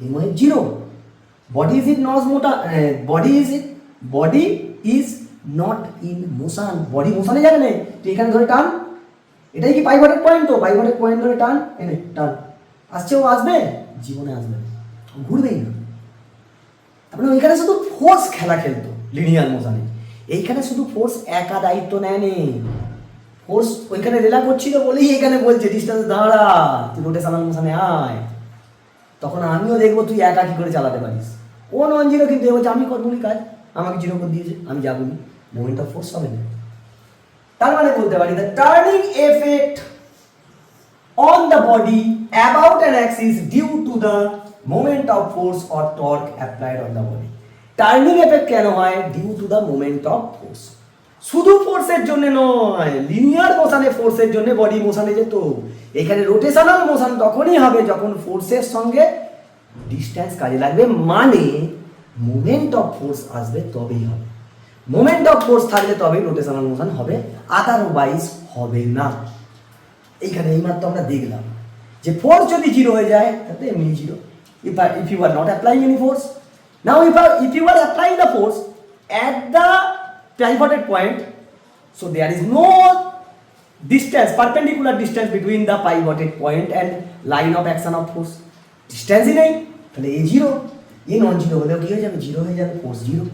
MI zero. Body is it not মোটা, body is not in motion, body মোশনে যাবে না। তো এখানে ধরে টান, এটাই কি পাইভটের পয়েন্ট? তো পাইভটের পয়েন্ট ধরে টান, এনে টান, আসছে ও আসবে? জীবনে আসবে না, ঘুরবেই না। তারপরে ওইখানে শুধু ফোর্স খেলা খেলতো লিনিয়ার মোশনে, এইখানে শুধু ফোর্স একা দায়িত্ব নেয়নি। ফোর্স ওইখানে রেলা করছিল বলেই এখানে বলছে ডিস্টেন্স দাঁড়া, তুই রোটেশনাল মোশনে আয়, তখন আমিও দেখবো তুই একা কি করে চালাতে পারিস। ও নন জিরো, কিন্তু এ বলছে আমি করবনি কাজ, আমাকে জিরো করে দিয়েছে, আমি যাবনি, মোমেন্ট অফ ফোর্স হবে না। তার মানে বলতে পারি the turning effect on the body about an axis due to the moment of force or torque applied on the body. Turning effect কেন হয়? Due to the moment of force. শুধু ফোর্সের জন্য নয়, লিনিয়ার মোশনে ফোর্সের জন্য বডি মোশনে যেত। এখানে রোটেশনাল মোশন তখনই হবে যখন ফোর্সের সঙ্গে ডিস্টেন্স কাজে লাগবে, মানে মোমেন্ট অফ ফোর্স আসবে তবেই হবে। মোমেন্ট অফ ফোর্স থাকলে তবেই রোটেশনাল মোশন হবে, আদারওয়াইজ হবে না। এইখানে এইমাত্র আমরা দেখলাম যে ফোর্স যদি জিরো হয়ে যায় তাহলে এমনি zero, if you are not applying any force. Now if you are applying the force at the pivoted point, so there is no distance, perpendicular distance between the pivoted point and line of action of force. Distance ই নেই, তাহলে এ zero, এ non zero হলেও কি হয়ে যাবে? Zero হয়ে যাবে, force zero,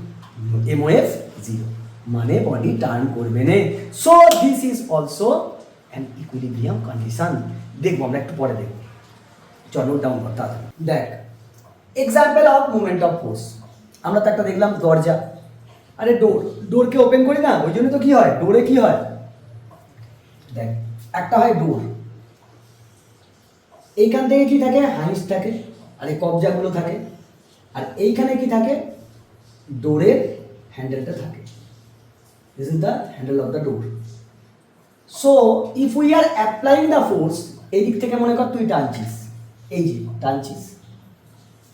MOF zero, মানে body turn করবে না। So this is also an equilibrium condition. দেখবো আমরা একটু পরে দেখবো, চল নোট ডাউন করতে হবে। দেখ example of movement of force, আমরা তো একটা দেখলাম দরজা, আরে ডোরকে ওপেন করি না, ওই জন্য তো কি হয়, ডোরে কি হয়, দেখ একটা হয় ডোর, এইখান থেকে কি থাকে, হাইস থাকে, আর এই কবজাগুলো থাকে, আর এইখানে কি থাকে, ডোরের হ্যান্ডেলটা থাকে। This is the handle of the door. So if we are applying the force, এই দিক থেকে মনে কর তুই টানছিস, এই যে টানছিস,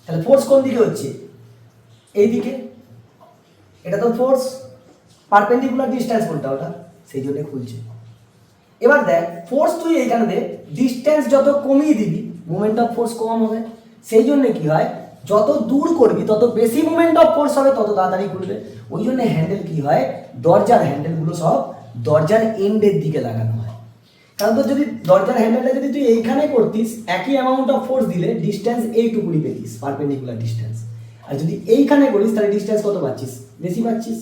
তাহলে ফোর্স কোন দিকে হচ্ছে, এই দিকে, এটা তো ফোর্স, পারপেন্ডিকুলার ডিস্টেন্স কোনটা ওটা, সেই জন্য খুলছে। এবার দেখ ফোর্স তুই এইখানে দে, ডিস্টেন্স যত কমিয়ে দিবি মোমেন্ট অফ ফোর্স কম হবে, সেই জন্য কি হয়, যত দূর করবি তত বেশি মোমেন্ট অফ ফোর্স হবে, তত তাড়াতাড়ি খুলবে। ওই জন্য হ্যান্ডেল কি হয়, দরজার হ্যান্ডেলগুলো সব দরজার এন্ডের দিকে লাগানো হয়। কারণ তোর যদি দরজার হ্যান্ডেলটা যদি তুই এইখানে করতিস, একই অ্যামাউন্ট অফ ফোর্স দিলে ডিস্টেন্স এইটুকুনি পেতিস, পারপেন্ডিকুলার ডিস্টেন্স। আর যদি এইখানে করিস তাহলে ডিস্টেন্স কত পাচ্ছিস, বেশি পাচ্ছিস।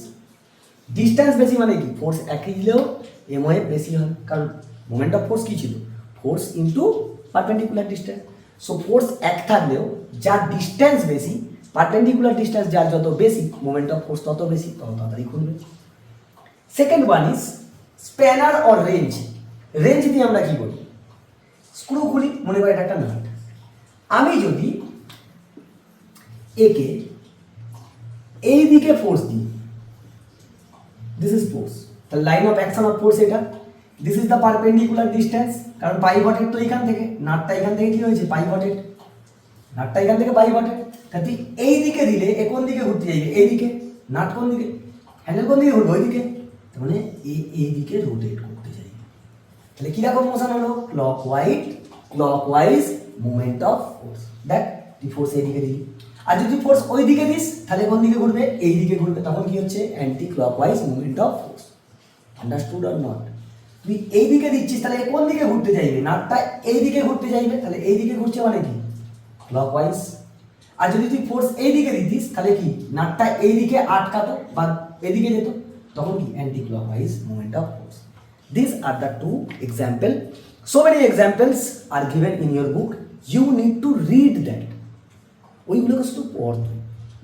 ডিস্টেন্স বেশি মানে কি, ফোর্স একই দিলেও এমওএফ বেশি হয়, কারণ মোমেন্ট অফ ফোর্স কি ছিল, force into perpendicular distance. So force এক থাকলেও যার ডিস্টেন্স বেশি, পারপেন্ডিকুলার ডিস্টেন্স যার যত বেশি, মোমেন্ট অফ ফোর্স তত বেশি, তত তাড়াতাড়ি খুলবে। Second one is spanner or range. Range দিয়ে আমরা কি করি, স্ক্রু খুলি, মনে করি এটা একটা নাট, আমি যদি একে এই দিকে ফোর্স দিই, দিস ইজ ফোর্স, তাহলে line of action of force এটা, this is the perpendicular distance, কারণ পাইভটেড তো এখান থেকে, নাটটা এখান থেকে কি হয়েছে, পাইভটেড, নাটটা এখান থেকে পাইভটেড, তাহলে তুই এই দিকে দিলে এ কোন দিকে ঘুরতে যাইবে, এই দিকে, নাট কোন দিকে, হ্যান্ডেল কোন দিকে ঘুরবে, ওই দিকে, তার মানে এই দিকে রোটেট করতে যাইবে। তাহলে কিরকম মোশন হলো, ক্লকওয়াইজ মুভমেন্ট অফ ফোর্স। দেখ তুই ফোর্স এই দিকে দিলি, আর যদি ফোর্স ওই দিকে দিস তাহলে কোন দিকে ঘুরবে, এই দিকে ঘুরবে, তখন কি হচ্ছে, anti clockwise movement of force. Understood or not? তুই এই দিকে দিচ্ছিস তাহলে কোন দিকে ঘুরতে যাইবে, নাটটা এই দিকে ঘুরতে যাইবে, তাহলে এই দিকে ঘুরছে মানে কি, ক্লকওয়াইজ। আর যদি তুই ফোর্স এই দিকে দিতিস তাহলে কি, নাটটা এই দিকে আটকাতো বা এদিকে যেত, তখন কি, anti clockwise movement of force. These are the two examples. So many examples are given in your book. You need to read that. ওইগুলোকে শুধু পড়,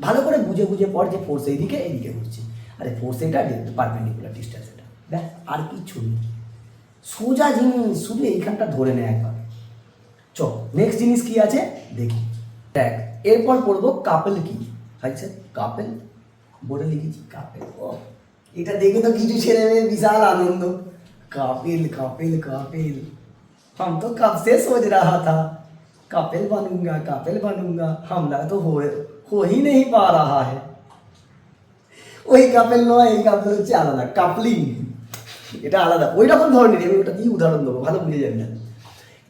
ভালো করে বুঝে বুঝে পড় যে ফোর্স এইদিকে ঘুরছে, আরে ফোর্স এটা পারপেন্ডিকুলার ডিস্টেন্স এটা, দেখ আর কিছু নেই, সোজা জিনিস, শুধু এইখানটা ধরে নেয় একবার। চ চল নেক্সট জিনিস কি আছে দেখি। দেখ এরপর পড়বো কাপেল কি। আচ্ছা কাপেল বোর্ডে লিখেছি কাপেল, ও এটা দেখে তো কিছু ছেলে মেয়ে বিশাল আনন্দ। कापिल कापिल कापिल, हम तो कब से सोच रहा था कापिल बनूंगा, हमारा तो हो ही नहीं पा रहा है। ওই কাপেল নয়, এই কাপেল হচ্ছে আলাদা, কাপলিং এটা আলাদা, ওই রকম ধরনের। আমি ওটা দিয়ে উদাহরণ দেবো, ভালো বুঝে যাবে না।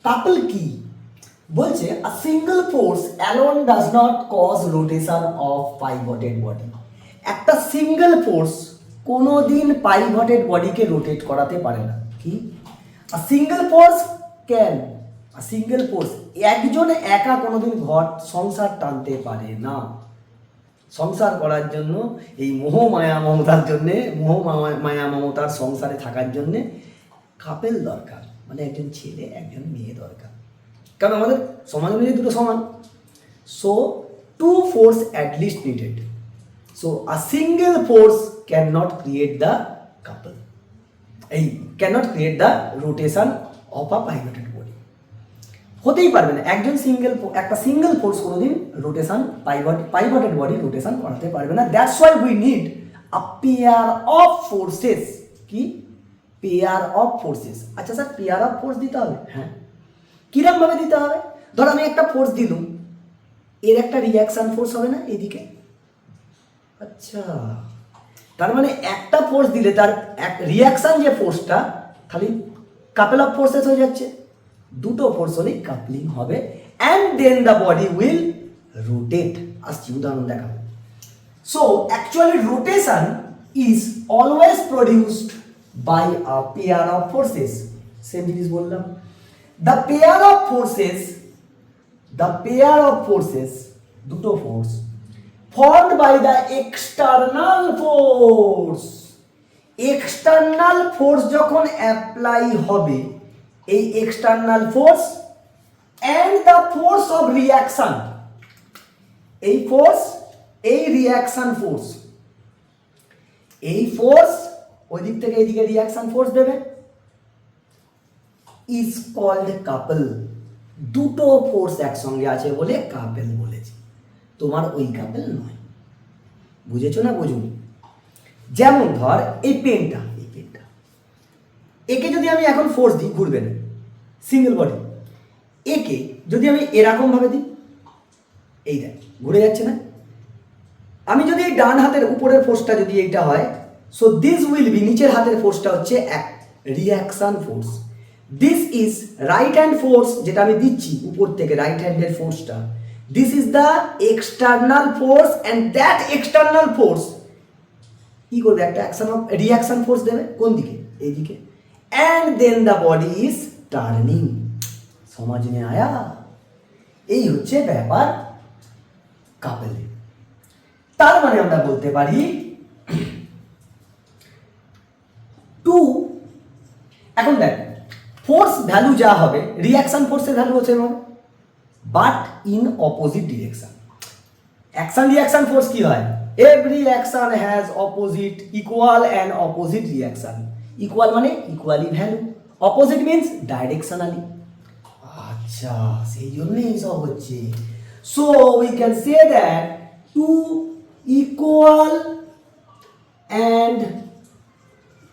কাপল কি বলছে, a single force alone does not cause rotation of pivoted body. একটা সিঙ্গেল ফোর্স কোনোদিন পাইভটেড বডিকে রোটেট করাতে পারে না। কি a single force can, a single force একজন একা কোনোদিন ঘর সংসার টানতে পারে না। সংসার করার জন্য এই মোহ মায়া মমতার জন্যে, মোহ মায়া মমতার সংসারে থাকার জন্যে কাপেল দরকার, মানে একজন ছেলে একজন মেয়ে দরকার। কারণ আমাদের সমাজ অনুযায়ী দুটো সমান। So two force at least needed. So a single force cannot create the couple, এই cannot create the rotation of a pivoted body. হতেই পারবে না, একজন একটা সিঙ্গেল ফোর্স কোনোদিন রোটেশন পাইভটেড বডি রোটেশন করাতে পারবে না। That's why we need a pair of forces. কি পেয়ার অফ ফোর্সেস? আচ্ছা স্যার পেয়ার অফ ফোর্স দিতে হবে, হ্যাঁ কিরমভাবে দিতে হবে? ধর আমি একটা ফোর্স দিলুম, এর একটা রিয়াকশন ফোর্স হবে না এদিকে। আচ্ছা তার মানে একটা ফোর্স দিলে তার এক রিয়াকশন যে ফোর্সটা খালি কাপল অফ ফোর্সেস হয়ে যাচ্ছে, দুটো ফোর্স হলেই কাপলিং হবে, and then the body will rotate. আসছি উদাহরণ দেখাবো। So actually rotation is always produced by a pair of forces. Same জিনিস বললাম, দ্য পেয়ার অফ ফোর্সেস দুটো force formed by the external force। External force যখন apply হবে, এই external force and the force of reaction, এই force এই reaction force, এই force ওই দিক থেকে এইদিকে রিয়াকশন ফোর্স দেবে, ইজ কল্ড কাপল। দুটো ফোর্স একসঙ্গে আছে বলে কাপেল বলেছি, তোমার ওই কাপেল নয়। বুঝেছো না বুঝুন? যেমন ধর এই পেনটা, একে যদি আমি এখন ফোর্স দিই ঘুরবে না, সিঙ্গেল বডি। একে যদি আমি এরকম ভাবে দিই, এই দেখ ঘুরে যাচ্ছে না। আমি যদি এই ডান হাতের উপরের ফোর্সটা যদি এইটা হয়, সো দিস উইল বি, নিচের হাতের ফোর্সটা হচ্ছে এক reaction force. This is right hand force, যেটা আমি দিচ্ছি উপর থেকে right হ্যান্ডের ফোর্সটা, this is the external force, and that external force কি করবে, একটা অ্যাকশন অফ রিয়াকশন ফোর্স দেবে কোন দিকে, এই দিকে, and then the body is turning। সমাজ মে আয়া? এই হচ্ছে ব্যাপার কাপেলে। তার মানে আমরা বলতে পারি টু, এখন দেখ ফোর্স ভ্যালু যা হবে রিয়াকশন ফোর্সের ভ্যালু হচ্ছে but in opposite direction. Action reaction force কি হয়, every action has opposite, equal and opposite reaction. Equal মানে equally value, opposite means directionally. আচ্ছা সেই জন্যই এইসব হচ্ছে। So we can say that two equal and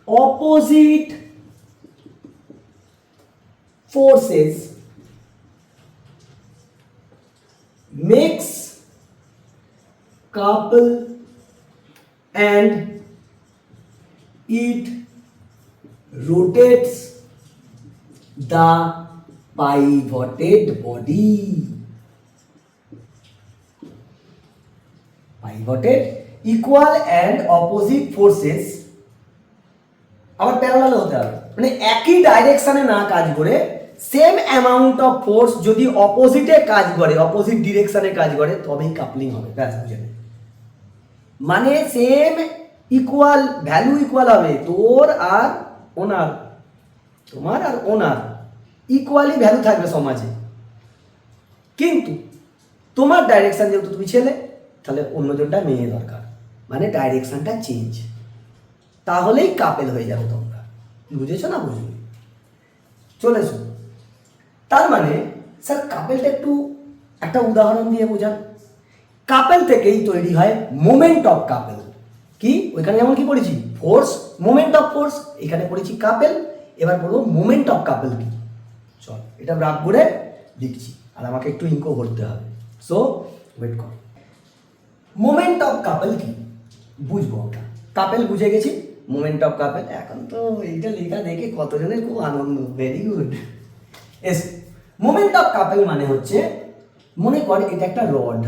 opposite forces makes couple and it rotates the pivoted body। pivoted equal and opposite forces আবার parallel হতে হবে, মানে একই ডাইরেকশনে না কাজ করে সেম অ্যামাউন্ট অফ ফোর্স যদি অপোজিটে কাজ করে, অপোজিট ডিরেকশনে কাজ করে, তবেই কাপলিং হবে। ব্যাস বুঝে নেই, মানে সেম ইকুয়াল ভ্যালু ইকুয়াল হবে, তোর আর ওনার, তোমার আর ওনার ইকুয়ালি ভ্যালু থাকবে সমাজে, কিন্তু তোমার ডাইরেকশন যেহেতু তুমি ছেলে, তাহলে অন্যজনটা মেয়ে দরকার, মানে ডাইরেকশনটা চেঞ্জ, তাহলেই কাপেল হয়ে যাবে তোমরা। বুঝেছো না বুঝলি? চলে এসো। তার মানে স্যার কাপেলটা একটু একটা উদাহরণ দিয়ে বোঝান। কাপেল থেকেই তৈরি হয় মোমেন্ট অফ কাপেল। কি ওইখানে যেমন কি পড়েছি ফোর্স, মোমেন্ট অফ ফোর্স, এখানে পড়েছি কাপেল। এবার বলবো মোমেন্ট অফ কাপেল কি। চল এটা ব্ল্যাকবোর্ডে লিখছি আর আমাকে একটু ইঙ্কো করতে হবে। সো ওয়েট কর। মোমেন্ট অফ কাপেল কি বুঝবো আমরা। কাপেল বুঝে গেছি, মোমেন্ট অফ কাপেল। এখন তো এইটা লেখা দেখে কতজনের খুব আনন্দ। Very good. As moment of couple মানে হচ্ছে, মনে কর এটা একটা রড,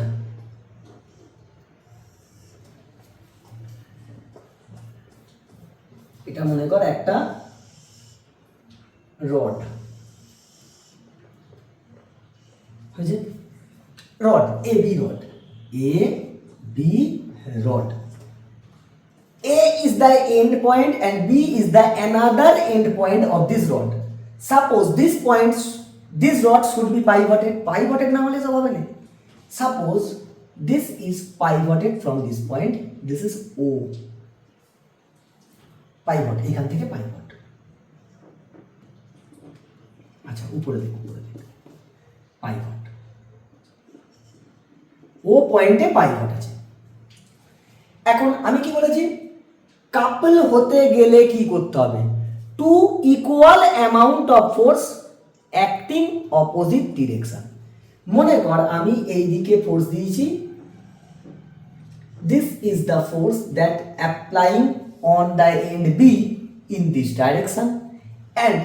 এটা মনে কর একটা রড, হয়েছে rod A B rod, A B rod. A is the end point and B is the another end point of this rod. Suppose this rod should be pivoted. Pivoted না হলে সব হবে না। Suppose this is pivoted from this point. This is O. Pivot এখান থেকে pivot। আচ্ছা উপরে দেখ, pivot। ও পয়েন্টে pivot আছে। এখন আমি কি বলেছি, কাপল হতে গেলে কি করতে হবে, to equal amount of force acting opposite direction. মনে কর আমি এই দিকে ফোর্স দিয়েছি, this is the force that applying on the end B in this direction and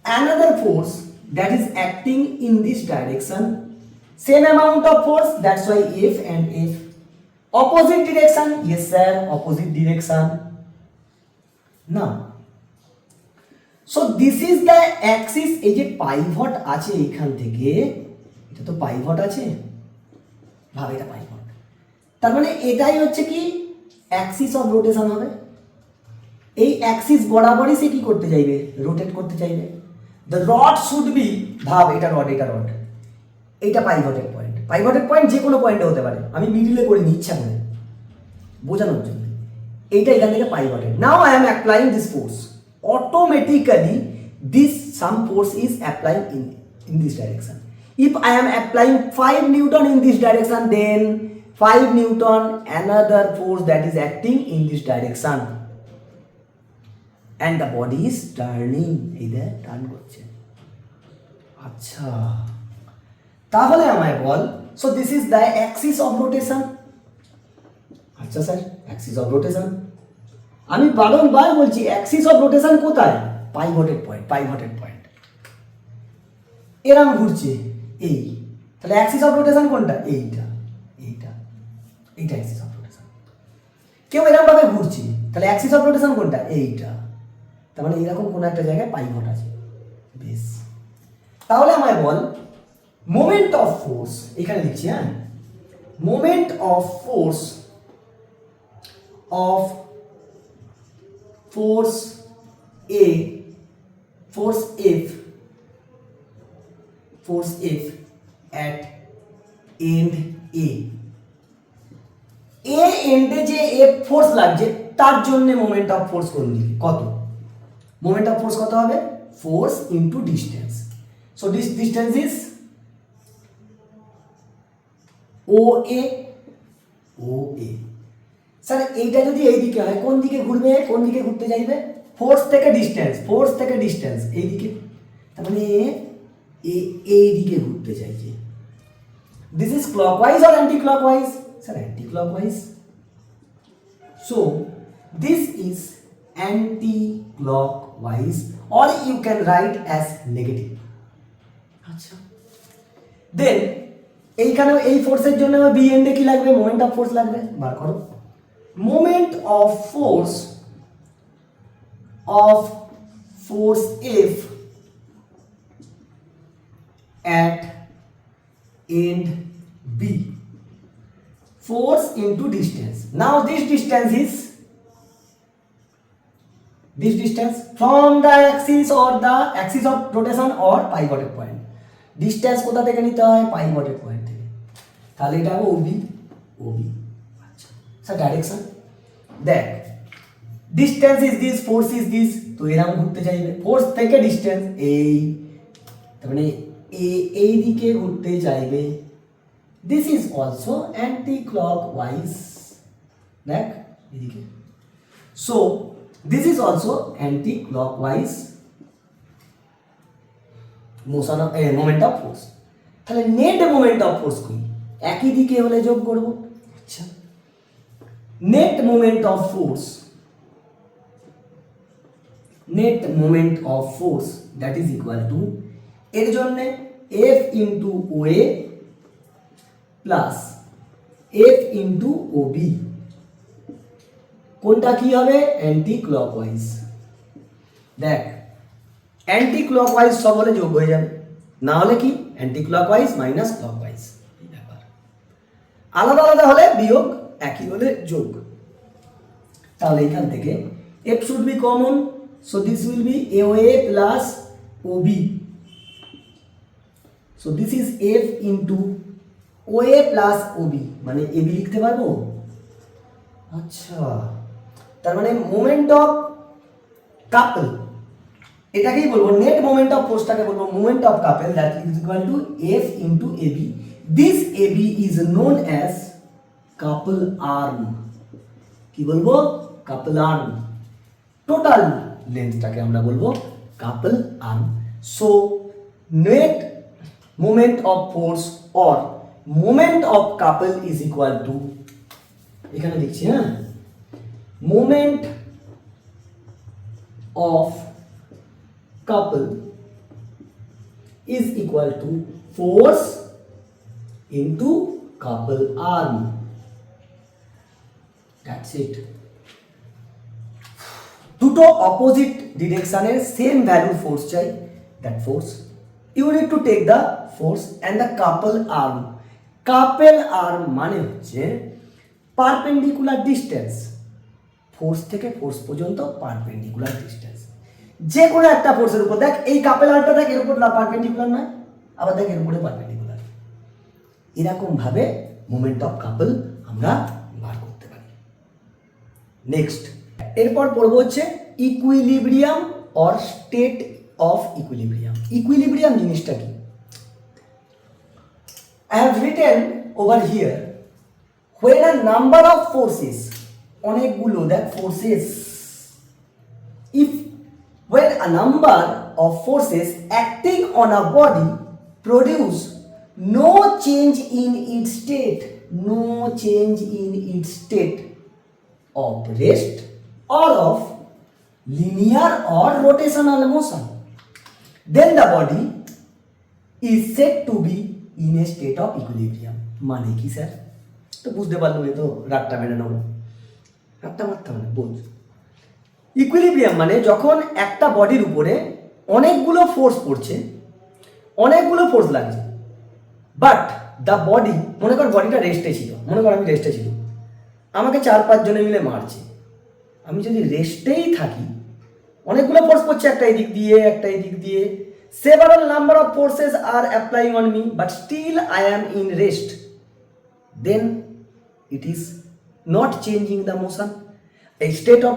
another force that is acting in this direction, same amount of force, that's why F and F. Opposite direction, yes sir, opposite direction. Now, so this is the axis. এই যে pivot আছে এখান থেকে, এটা তো pivot আছে, ভাব এটা পাইভট, তার মানে এটাই হচ্ছে কি অ্যাক্সিস অফ রোটেশন হবে। এই অ্যাক্সিস বরাবরই সে কি করতে চাইবে, রোটেট করতে চাইবে। দ্য রড শুড বি, ভাব এটা রড, এটা রড, এইটা পাইভটের পয়েন্ট। পাইভটের পয়েন্ট যে কোনো পয়েন্টে হতে পারে, আমি মিডিলে করিনি ইচ্ছা করে বোঝানোর জন্য। এইটা এখান থেকে pivoted. Now I am applying this force, automatically this some force is applying in this direction. If I am applying 5 newton in this direction, then 5 newton another force that is acting in this direction and the body is turning, এই দেখ turn করছে। আচ্ছা তাহলে আমায় বল, so this is the axis of rotation. আচ্ছা sir axis of rotation, আমি বারংবার বলছি অ্যাক্সিস অফ রোটেশন কোথায়, পাইভটেড পয়েন্ট, পাইভটেড পয়েন্ট। এরম ঘুরছে এই, তাহলে অ্যাক্সিস অফ রোটেশন কোনটা, এইটা, এইটা, এইটা অ্যাক্সিস অফ রোটেশন। কেউ এরকম ভাবে ঘুরছে, তাহলে অ্যাক্সিস অফ রোটেশন কোনটা, এইটা। তার মানে এরকম কোন একটা জায়গায় পাইভট আছে। বেশ, তাহলে আমায় বল মোমেন্ট অফ ফোর্স, এখানে লিখছি হ্যাঁ, moment of force of force A, force F at end A, এন্ডে যে F ফোর্স লাগছে তার জন্য মোমেন্ট অফ ফোর্স কোন দিকে কত, মোমেন্ট অফ ফোর্স কত হবে, force into distance. So this distance is OA, OA। Sir এইটা যদি এই দিকে হয় কোন দিকে ঘুরবে, কোন দিকে ঘুরতে চাইবে, ফোর্স থেকে ডিসটেন্স, ফোর্স থেকে ডিসটেন্স এই দিকে, তার মানে এই দিকে ঘুরতে চাইছে। This is clockwise or anti clockwise, sir anti clockwise. So this is anti clockwise or you can write as negative. আচ্ছা দেন এইখানে এই ফোর্সের জন্য বি এন্ডে কি লাগবে, মোমেন্ট অফ ফোর্স লাগবে, বার করো। Moment of force F at end B, force into distance. Now this distance is this distance from the axis or the axis of rotation or pivoted point. Distance কোথা থেকে নিতে হয়, pivoted point থেকে, তাহলে এটা হবে OB, OB। আচ্ছা sir direction দেখ, distance is this, force is this, তো এরকম ঘুরতে চাইবে ফোর্স থেকে ডিসটেন্স এই, তার মানে এই দিকে ঘুরতে চাইবে। This is also anti clockwise, দেখ এদিকে। So this is also anti clockwise motion of moment of force. তাহলে নেট মোমেন্ট অফ ফোর্স কই, একই দিকে হলে যোগ করব। আচ্ছা, net moment of force, net moment of force that is equal two, এর জন্য F into O A plus F into O B, কোনটা কি হবে, অ্যান্টি ক্লকওয়াইজ। দেখ অ্যান্টি ক্লকওয়াইজ সব হলে যোগ হয়ে যাবে, না হলে কি অ্যান্টি ক্লকওয়াইজ মাইনাস ক্লকওয়াইজ, এই ব্যাপার। আলাদা আলাদা হলে বিয়োগ, একই হলে যোগ। তাহলে এখান থেকে F should be common, so this will be A plus O B. So this is F into O A plus O B, মানে এ বি লিখতে পারবো। আচ্ছা, তার মানে মোমেন্ট অফ কাপল, এটাকেই বলবো নেট মোমেন্ট অফ ফোর্সটাকে বলবো moment of couple, that is equal to F into A B. This A B is known as couple arm, কি বলবো, কাপল আর্ম। টোটাল লেন্থটাকে আমরা বলবো couple arm. So net moment of force or moment of couple is equal to, এখানে লিখছি হ্যাঁ, moment of couple is equal to force into couple arm, that's it. দুটো opposite ডিরেকশনের সেম ভ্যালুর force চাই, that force you need to take the force and the couple arm. Couple arm মানে হচ্ছে perpendicular distance, force থেকে force পর্যন্ত perpendicular distance. যে কোনো একটা ফোর্সের উপর, দেখ এই কাপেল আর্মটা দেখ এর উপর পারপেন্ডিকুলার নয়, আবার দেখ এর উপরে পারপেন্ডিকুলার। এরকম ভাবে মোমেন্ট অফ কাপল আমরা বার করতে পারি। নেক্সট, এরপর পড়বো হচ্ছে equilibrium or state of equilibrium. Equilibrium জিনিসটা কি, I have written over here when a number of forces, অনেকগুলো দেখ forces, if when a number of forces acting on a body produce no change in its state, no change in its state of rest or of linear or rotational motion, then the body is said to be in a state of equilibrium. মানে কি sir, তো বুঝতে পারলো, তো রাতটা মেনে নেবো, রাতটা মারতে হবে, বুঝ। ইকুইলিব্রিয়াম মানে যখন একটা বডির উপরে অনেকগুলো ফোর্স পড়ছে, অনেকগুলো ফোর্স লাগছে, বাট দ্য বডি, মনে কর বডিটা রেস্টে ছিল, মনে কর আমি রেস্টে ছিল, আমাকে 4-5 জনে মিলে মারছে, আমি যদি রেস্টেই থাকি, অনেকগুলো ফোর্স পড়ছে, একটা এদিক দিয়ে একটা এদিক দিয়ে, several number of forces are applying on me but still I am in rest, then it is not changing the motion. এই স্টেট অফ,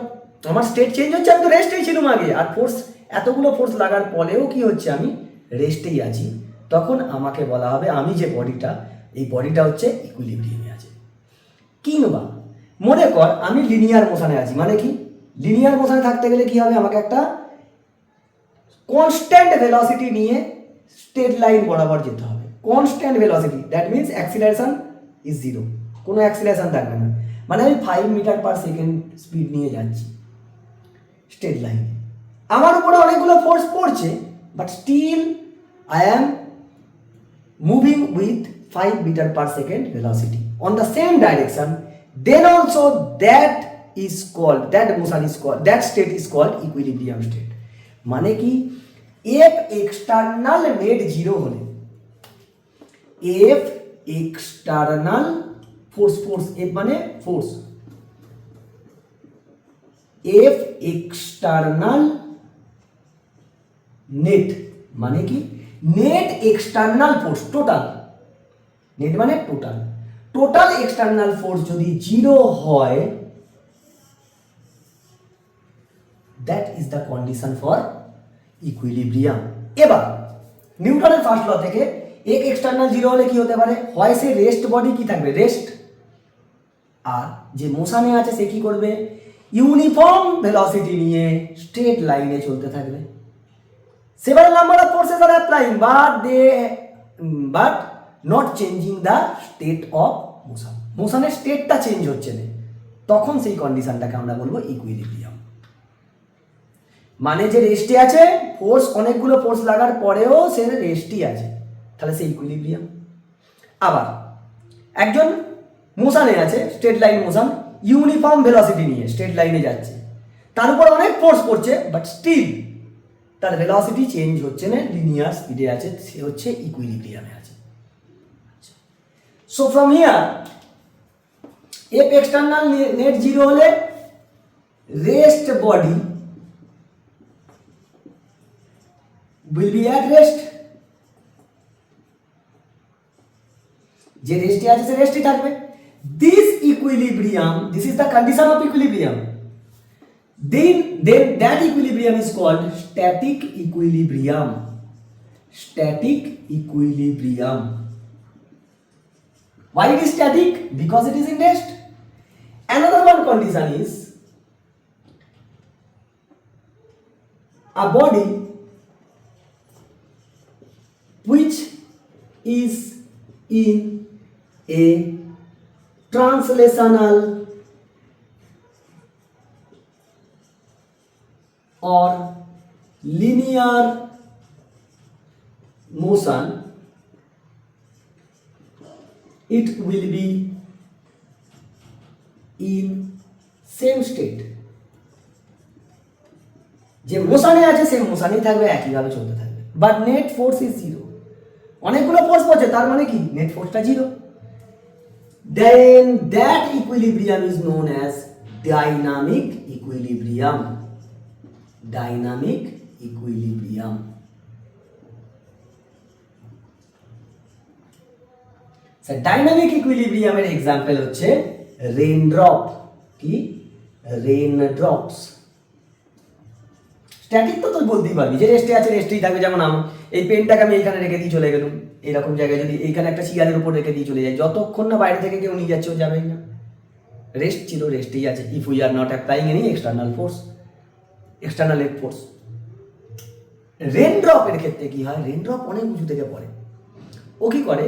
আমার স্টেট চেঞ্জ হচ্ছে, আমি তো রেস্টেই ছিলাম আগে, আর ফোর্স এতগুলো ফোর্স লাগার পরেও কি হচ্ছে, আমি রেস্টেই আছি, তখন আমাকে বলা হবে আমি যে বডিটা, এই বডিটা হচ্ছে ইকুইলিব্রিয়ামে আছে। কিংবা মনে কর আমি লিনিয়ার মোশনে আছি, মানে কি লিনিয়ার মোশনে থাকতে গেলে কি হবে, আমাকে একটা কনস্ট্যান্ট ভেলোসিটি নিয়ে স্ট্রেট লাইন বরাবর যেতে হবে। Constant velocity that means acceleration is 0, কোনো অ্যাক্সিলারেশন থাকবে না, মানে আমি 5 মিটার পার সেকেন্ড স্পিড নিয়ে যাচ্ছি স্ট্রেট লাইনে, আমার উপরে অনেকগুলো ফোর্স পড়ছে, but still I am moving with 5 metre per second velocity on the same direction, then also that is called, that motion is called, that state is called equilibrium state. মানে কি, F external net 0 হলে, F external force, force F মানে force, F external net মানে কি, net external force, total net মানে total, total external force যদি 0 হয়, that is the condition for equilibrium. এবার নিউটনের ফার্স্ট ল থেকে এক এক্সটার্নাল জিরো হলে কি হতে পারে, হয় সে রেস্ট বডি কি থাকবে, রেস্ট, আর যে মোশনে আছে সে কি করবে, ইউনিফর্ম ভেলোসিটি নিয়ে স্ট্রেট লাইনে চলতে থাকবে। Several number of forces are applying but not changing the state of motion. মোশনের স্টেটটা চেঞ্জ হচ্ছে না, তখন সেই কন্ডিশনটাকে আমরা বলবো ইকুইলিব্রিয়াম। মানে যে রেস্টে আছে, ফোর্স অনেকগুলো ফোর্স লাগার পরেও সে রেস্টই আছে, তাহলে সে ইকুইলিব্রিয়াম। আবার একজন মোশনে আছে, straight line motion, uniform velocity নিয়ে স্ট্রেট লাইনে যাচ্ছে, তার উপর অনেক ফোর্স পড়ছে, বাট স্টিল তার ভেলোসিটি চেঞ্জ হচ্ছে না, লিনিয়ার স্পিডে আছে, সে হচ্ছে ইকুইলিব্রিয়ামে আছে। So from here F external net zero হলে rest body will be at rest, যে রেস্টে আছে সে রেস্টই থাকবে। This equilibrium, this is the condition of equilibrium, then that equilibrium is called static equilibrium. Static equilibrium. Why it is static? Because it is in rest. Another one condition is a body which is in a translational or linear motion, it will be in same state. যে মোশনে আছে সে মোশনেই থাকবে, একইভাবে চলতে থাকবে, but net force is zero. অনেকগুলো force পড়ছে, তার মানে কি নেট ফোর্সটা জিরো। Then that equilibrium is known as dynamic equilibrium. Dynamic equilibrium. Dynamic ইকুইলিব্রিয়ামের এক্সাম্পল হচ্ছে রেইনড্রপ। কি? রেইনড্রপস। স্ট্যাটিক তো তুই বলতেই পারবি যে রেস্টে আছে, রেস্টেই থাকবে। যেমন এই পেনটাকে আমি এইখানে রেখে দিয়ে চলে গেলাম, এইরকম জায়গায় যদি এইখানে একটা চেয়ারের উপর রেখে দিয়ে চলে যাই, যতক্ষণ না বাইরে থেকে কেউ নিয়ে যাচ্ছে ও যাবেই না, রেস্ট ছিল, রেস্টেই আছে। If we are not applying any external force, external net force. রেইনড্রপের ক্ষেত্রে কি হয়, রেইনড্রপ অনেক উঁচু থেকে পড়ে, ও কি করে,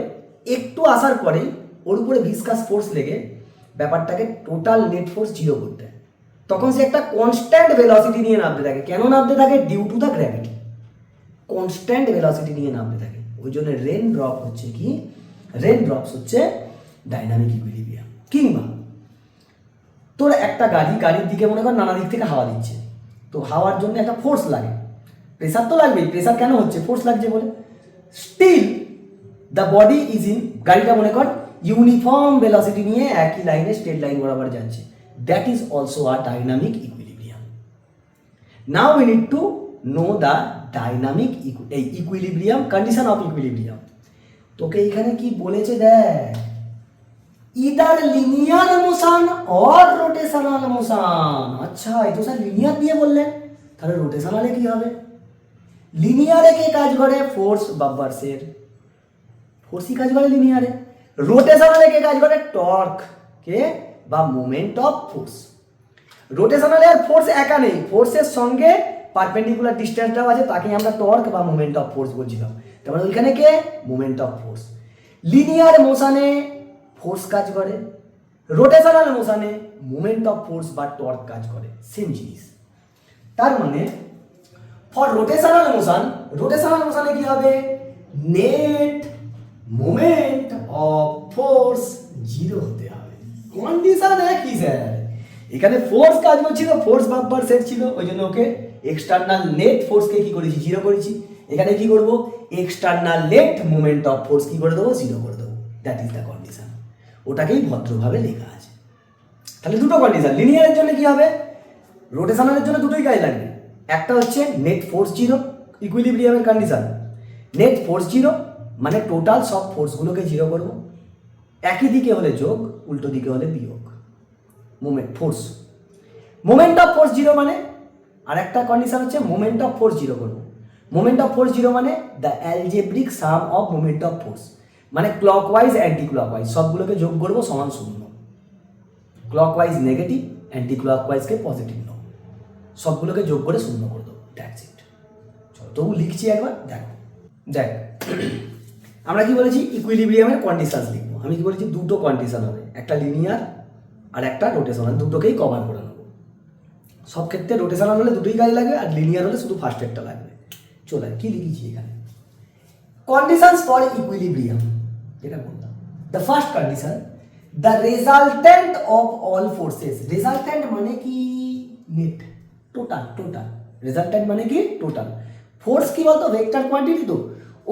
একটু আসার পরেই ওর উপরে ভিসকাস ফোর্স লেগে ব্যাপারটাকে টোটাল নেট ফোর্স জিরো করতে হয়। তখন সে একটা কনস্ট্যান্ট ভেলোসিটি নিয়ে নামতে থাকে। কেন নামতে থাকে? Due to the gravity. Constant velocity নিয়ে নামতে থাকে, ওই জন্য রেন ড্রপ হচ্ছে কি, রেন ড্রপস হচ্ছে ডাইনামিক ইকুইলিব্রিয়াম। কিংবা তোর একটা গাড়ির দিকে মনে কর নানা দিক থেকে হাওয়া দিচ্ছে, তো হাওয়ার জন্য একটা ফোর্স লাগে, প্রেসার তো লাগবেই। প্রেসার কেন হচ্ছে? ফোর্স লাগছে বলে। Still the body is in, গাড়িটা মনে কর ইউনিফর্ম ভেলোসিটি নিয়ে একই লাইনে স্ট্রেট লাইন বরাবর যাচ্ছে, that is also a dynamic equilibrium. Now we need to know the dynamic equilibrium, condition of equilibrium. তোকে এখানে কি বলেছে দেখ, either linear motion or rotational motion. আচ্ছা, এই তো স্যার লিনিয়ার দিয়ে বললেন, তাহলে রোটেশনালে কি হবে? লিনিয়ারে কে কাজ করে? ফোর্স বাম্পারসের, ফোর্সই কাজ করে লিনিয়ারে। রোটেশনালে কে কাজ করে? টর্ক কে বা মোমেন্ট অফ ফোর্স। রোটেশনালে আর ফোর্স একা নেই, ফোর্সের সঙ্গে পারপেন্ডিকুলার ডিস্টেন্সটাও আছে, তাকে আমরা টর্ক বা মোমেন্ট অফ ফোর্স বলছিলাম। তারপরে ওইখানে কে? Moment of force. লিনিয়ার মোশনে ফোর্স কাজ করে, রোটেশনাল মোশনে মোমেন্ট অফ ফোর্স বা টর্ক কাজ করে, সেম জিনিস। তার মানে ফর রোটেশনাল মোশনে কি হবে? Net moment of force zero হতে হবে। কন্ডিশন একই স্যার, এখানে ফোর্স কাজ করছিল, ফোর্স বাম্পার সেট ছিল, ওই জন্য ওকে এক্সটার্নাল নেট ফোর্সকে কি করেছি? জিরো করেছি। এখানে কি করব? External net moment of force কি করে দেবো? জিরো করে দেবো। That is the condition. ওটাকেই ভদ্রভাবে লেখা আছে। তাহলে দুটো কন্ডিশন। লিনিয়ারের জন্য কি হবে? রোটেশনালের জন্য দুটোই কাজ লাগবে। একটা হচ্ছে নেট ফোর্স জিরো, ইকুইলিব্রিয়ামের কন্ডিশন। নেট ফোর্স জিরো মানে টোটাল সব ফোর্সগুলোকে জিরো করব। একই দিকে হলে যোগ, উল্টো দিকে হলে বিয়োগ। মোমেন্ট অফ ফোর্স জিরো মানে, আর একটা কন্ডিশন হচ্ছে মোমেন্ট অফ ফোর্স জিরো করব। মোমেন্ট অফ ফোর্স জিরো মানে the algebraic some of moment of force, মানে ক্লকওয়াইজ অ্যান্টি ক্লকওয়াইজ সবগুলোকে যোগ করবো সমান শূন্য। ক্লকওয়াইজ নেগেটিভ, অ্যান্টি ক্লকওয়াইজকে পজিটিভ নাও, সবগুলোকে যোগ করে শূন্য করে দেবো, দ্যাটস ইট। চলো তবু লিখছি একবার, দেখো দেখ আমরা কি বলেছি ইকুইলিব্রিয়ামের কন্ডিশনস লিখবো। আমি কি বলেছি দুটো কন্ডিশন হবে, একটা লিনিয়ার আর একটা রোটেশনাল, দুটোকেই কভার করে নেবো। সব ক্ষেত্রে রোটেশনাল হলে দুটোই কাজে লাগবে, আর লিনিয়ার হলে শুধু ফার্স্টেরটা লাগবে। চলে কি লিখেছি এখানে, কন্ডিশনস ফর ইকুইলিব্রিয়াম যেটা বললাম। The first condition, the resultant of all forces. Resultant মানে কি নেট, টোটাল। রেজাল্টেন্ট মানে কি টোটাল। ফোর্স কি বলতো ভেক্টর কোয়ান্টিটি, তো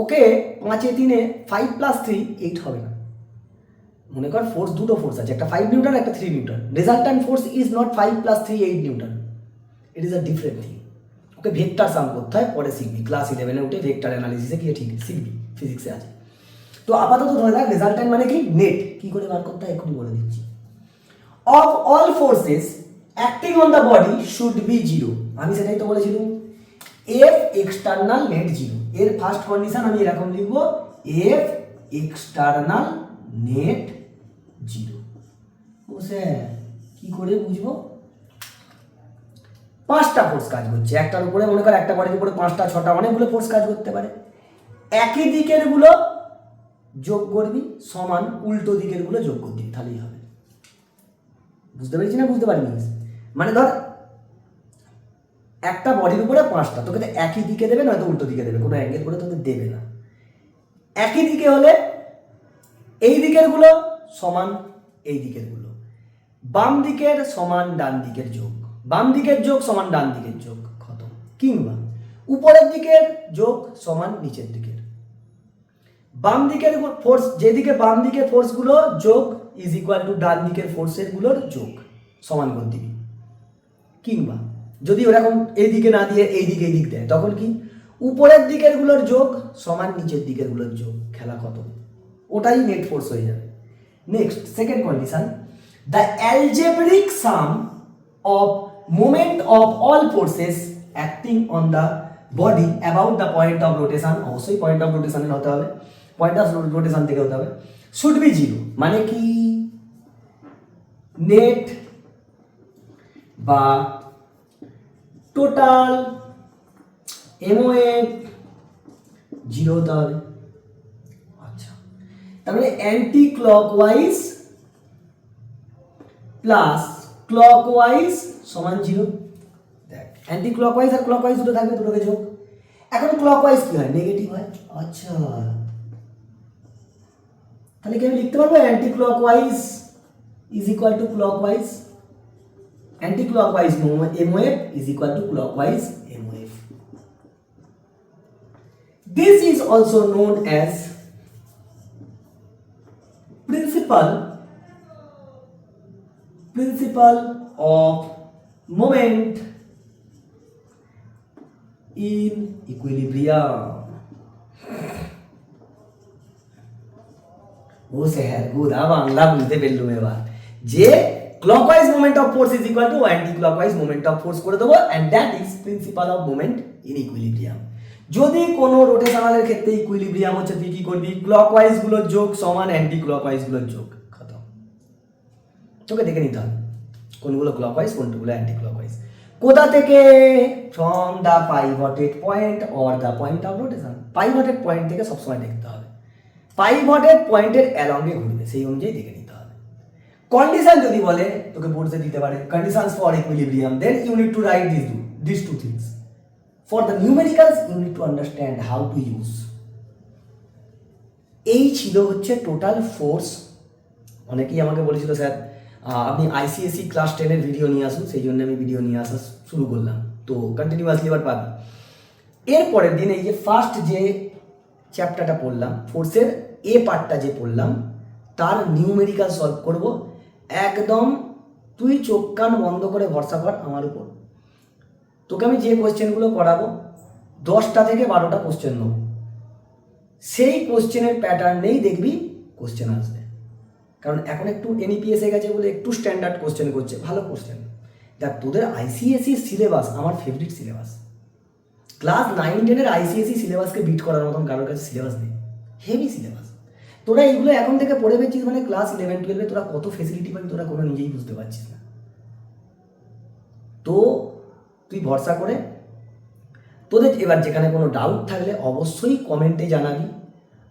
ওকে 5 এ 3 এ 5 + 3 8 হবে না। মনে কর ফোর্স দুটো ফোর্স আছে, একটা 5 নিউটন একটা 3 newton. Resultant force is not 5 + 3 8 newton, it is a different thing. Okay vector sum করতে হয়, পরে শিখবি ক্লাস 11-এ উঠে ভেক্টর অ্যানালিসিসে গিয়ে ঠিক শিখবি, ফিজিক্সে আছে। তো আপাতত ধরে রাখ রেজাল্টেন্ট মানে কি নেট। কি করে বার করতে হয় এক্ষুনি বলে দিচ্ছি। Of all forces acting on the body should be zero. আমি সেটাই তো বলেছিলাম, এফ এক্সটার্নাল নেট জিরো। এর ফার্স্ট কন্ডিশন আমি এরকম লিখব, এফ এক্সটার্নাল নেট জিরো। ও স্যার কি করে বুঝবো? 5টা ফোর্স কাজ করছে একটার উপরে, মনে কর একটা বডির উপরে 5টা 6টা অনেকগুলো ফোর্স কাজ করতে পারে। একই দিকের গুলো যোগ করবি সমান উল্টো দিকের গুলো যোগ করবি, তাহলেই হবে। বুঝতে পেরেছি না বুঝতে পারিনি? মানে ধর একটা বডির উপরে 5টা, তোকে তো একই দিকে দেবে নয়তো উল্টো দিকে দেবে, কোনো অ্যাঙ্গেল করে তোকে দেবে না। একই দিকে হলে এই দিকের গুলো সমান এই দিকের গুলো, বাম দিকের সমান ডান দিকের যোগ, বাম দিকের যোগ সমান ডান দিকের যোগ, খতম। কিংবা উপরের দিকের যোগ সমান নিচের দিকের, বাম দিকের ফোর্স যেদিকে বাম দিকের ফোর্সগুলো যোগ ইজ ইকুয়াল টু ডান দিকের ফোর্সের গুলোর যোগ, সমান করে দিবি। কিংবা যদি ওরকম এইদিকে না দিয়ে এই দিক দেয়, তখন কি উপরের দিকের গুলোর যোগ সমান নিচের দিকের গুলোর যোগ, খেলা খতম। ওটাই নেট ফোর্স হয়ে যাবে। Next second condition, the algebraic some of moment of all forces acting on the body about the point of rotation, অবশ্যই পয়েন্ট অফ রোটেশনের হতে হবে, পয়েন্ট অফ রোটেশন থেকে হতে হবে, শুড বি জিরো। মানে কি নেট বা টোটাল এমওএফ জিরো হতে হবে। আচ্ছা, তার মানে অ্যান্টি ক্লকওয়াইজ প্লাস ক্লকওয়াইজ সমান জিরো। দেখ অ্যান্টি ক্লকওয়াইজ আর ক্লকওয়াইজ দুটো থাকবে, দুটোকে যোগ। এখন ক্লকওয়াইজ কি হয়? নেগেটিভ হয়। আচ্ছা, তাহলে কি আমি লিখতে পারবো anti clockwise is equal two clockwise, anti clockwise MOF is equal two clockwise MOF. This is also known as principle of moment in equilibrium. ও স্যার গোদা বাংলা বুঝতে পারলুম এবার, যে clockwise moment of force is equal to anticlockwise moment of force করে দেবো, and that is principle of moment in equilibrium. যদি কোনো রোটেশনালের ক্ষেত্রে ইকুইলিব্রিয়াম হচ্ছে, তুই কি করবি? ক্লকওয়াইজ গুলোর যোগ সমান অ্যান্টি ক্লকওয়াইজ গুলোর যোগ, খতম। তোকে দেখে নিতে হবে কোনগুলো ক্লকওয়াইজ কোনগুলো অ্যান্টি ক্লকওয়াইজ। কোথা থেকে? From the pivoted point or the point of rotation. Pivoted point থেকে সবসময় দেখতে হবে, পাইভটেড পয়েন্টের অ্যালঙ্গে ঘুরবে, সেই অনুযায়ী দেখে নিতে হবে। কন্ডিশন যদি বলে তোকে বোর্ডে দিতে পারে conditions for equilibrium, then you need to write this two things. For the numericals you need to understand how to use. এই ছিল হচ্ছে টোটাল ফোর্স। অনেকেই আমাকে বলেছিল স্যার আপনি আইসিএসসি ক্লাস 10-এর ভিডিও নিয়ে আসুন, সেই জন্য আমি ভিডিও নিয়ে আসা শুরু করলাম। তো কন্টিনিউয়াসলি এবার পাবি। এরপরের দিন এই যে ফার্স্ট যে চ্যাপ্টারটা পড়লাম, ফোর্সের এ পার্টটা যে পড়লাম, তার নিউমেরিক্যাল সলভ করব। একদম তুই চোখ কান বন্ধ করে ভরসা কর আমার উপর। তোকে আমি যে কোশ্চেনগুলো করাবো 10টা থেকে 12টা কোশ্চেন নেব, সেই কোশ্চেনের প্যাটার্নেই দেখবি কোশ্চেন আসবে। কারণ এখন একটু এনইপি এসে গেছে বলে একটু স্ট্যান্ডার্ড কোশ্চেন করছে, ভালো কোশ্চেন। দেখ তোদের আইসিএসসি সিলেবাস আমার ফেভারিট সিলেবাস, ক্লাস 9-10-এর আইসিএসসি সিলেবাসকে বিট করার মতন কারোর কাছে সিলেবাস নেই, হেভি সিলেবাস। তোরা এইগুলো এখন থেকে পড়ে পেয়েছিস মানে ক্লাস 11-12-এ তোরা কত ফেসিলিটি পাবি তোরা কোনো নিজেই বুঝতে পারছিস না। তো তুই ভরসা করে তোদের এবার যেখানে কোনো ডাউট থাকলে অবশ্যই কমেন্টে জানাবি।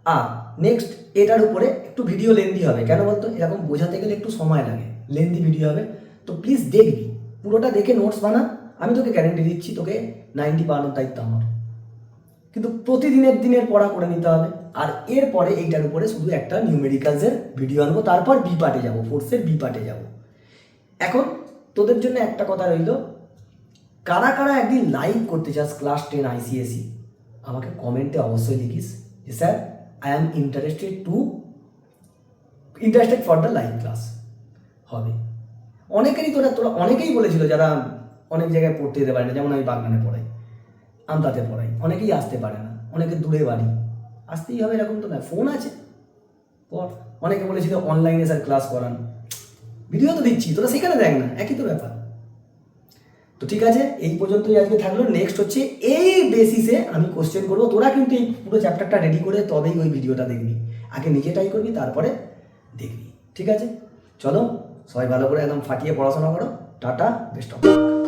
আর নেক্সট এটার উপরে একটু ভিডিও লেন্দি হবে, কেন বলতো, এরকম বোঝাতে গেলে একটু সময় লাগে, লেন্দি ভিডিও হবে। তো প্লিজ দেখবি, পুরোটা দেখে নোটস বানা, আমি তোকে গ্যারেন্টি দিচ্ছি তোকে 90 পাওয়ানোর দায়িত্ব আমার। কিন্তু দিনের পড়া করে নিতে হবে। আর এরপরে এইটার উপরে শুধু একটা নিউমেরিক্যালসের ভিডিও আনবো, তারপর বি পার্টে যাবো, ফোর্সের বি পার্টে যাবো। এখন তোদের জন্য একটা কথা রইল, কারা কারা একদিন লাইভ করতে চাস ক্লাস 10 আইসিএসসি, আমাকে কমেন্টে অবশ্যই লিখিস যে sir I am interested for the live class হবে। তোরা অনেকেই বলেছিল যারা অনেক জায়গায় পড়তে যেতে পারে না, যেমন আমি বাগনানে পড়াই, আমতাতে পড়াই, অনেকেই আসতে পারে না, অনেকে দূরে বাড়ি, আসতেই হবে এরকম তো না, ফোন আছে পর। অনেকে বলেছিল অনলাইনে স্যার ক্লাস করান, ভিডিও তো দিচ্ছি, তোরা সেখানে দেখ না, একই তো ব্যাপার। তো ঠিক আছে, এই পর্যন্তই আজকে থাকলো। নেক্সট হচ্ছে এই বেসিসে আমি কোশ্চেন করবো, তোরা কিন্তু এই পুরো চ্যাপ্টারটা রেডি করে তবেই ওই ভিডিওটা দেখবি, আগে নিজে ট্রাই করবি তারপরে দেখবি। ঠিক আছে, চলো সবাই ভালো করে একদম ফাটিয়ে পড়াশোনা করো। Tata, best of luck.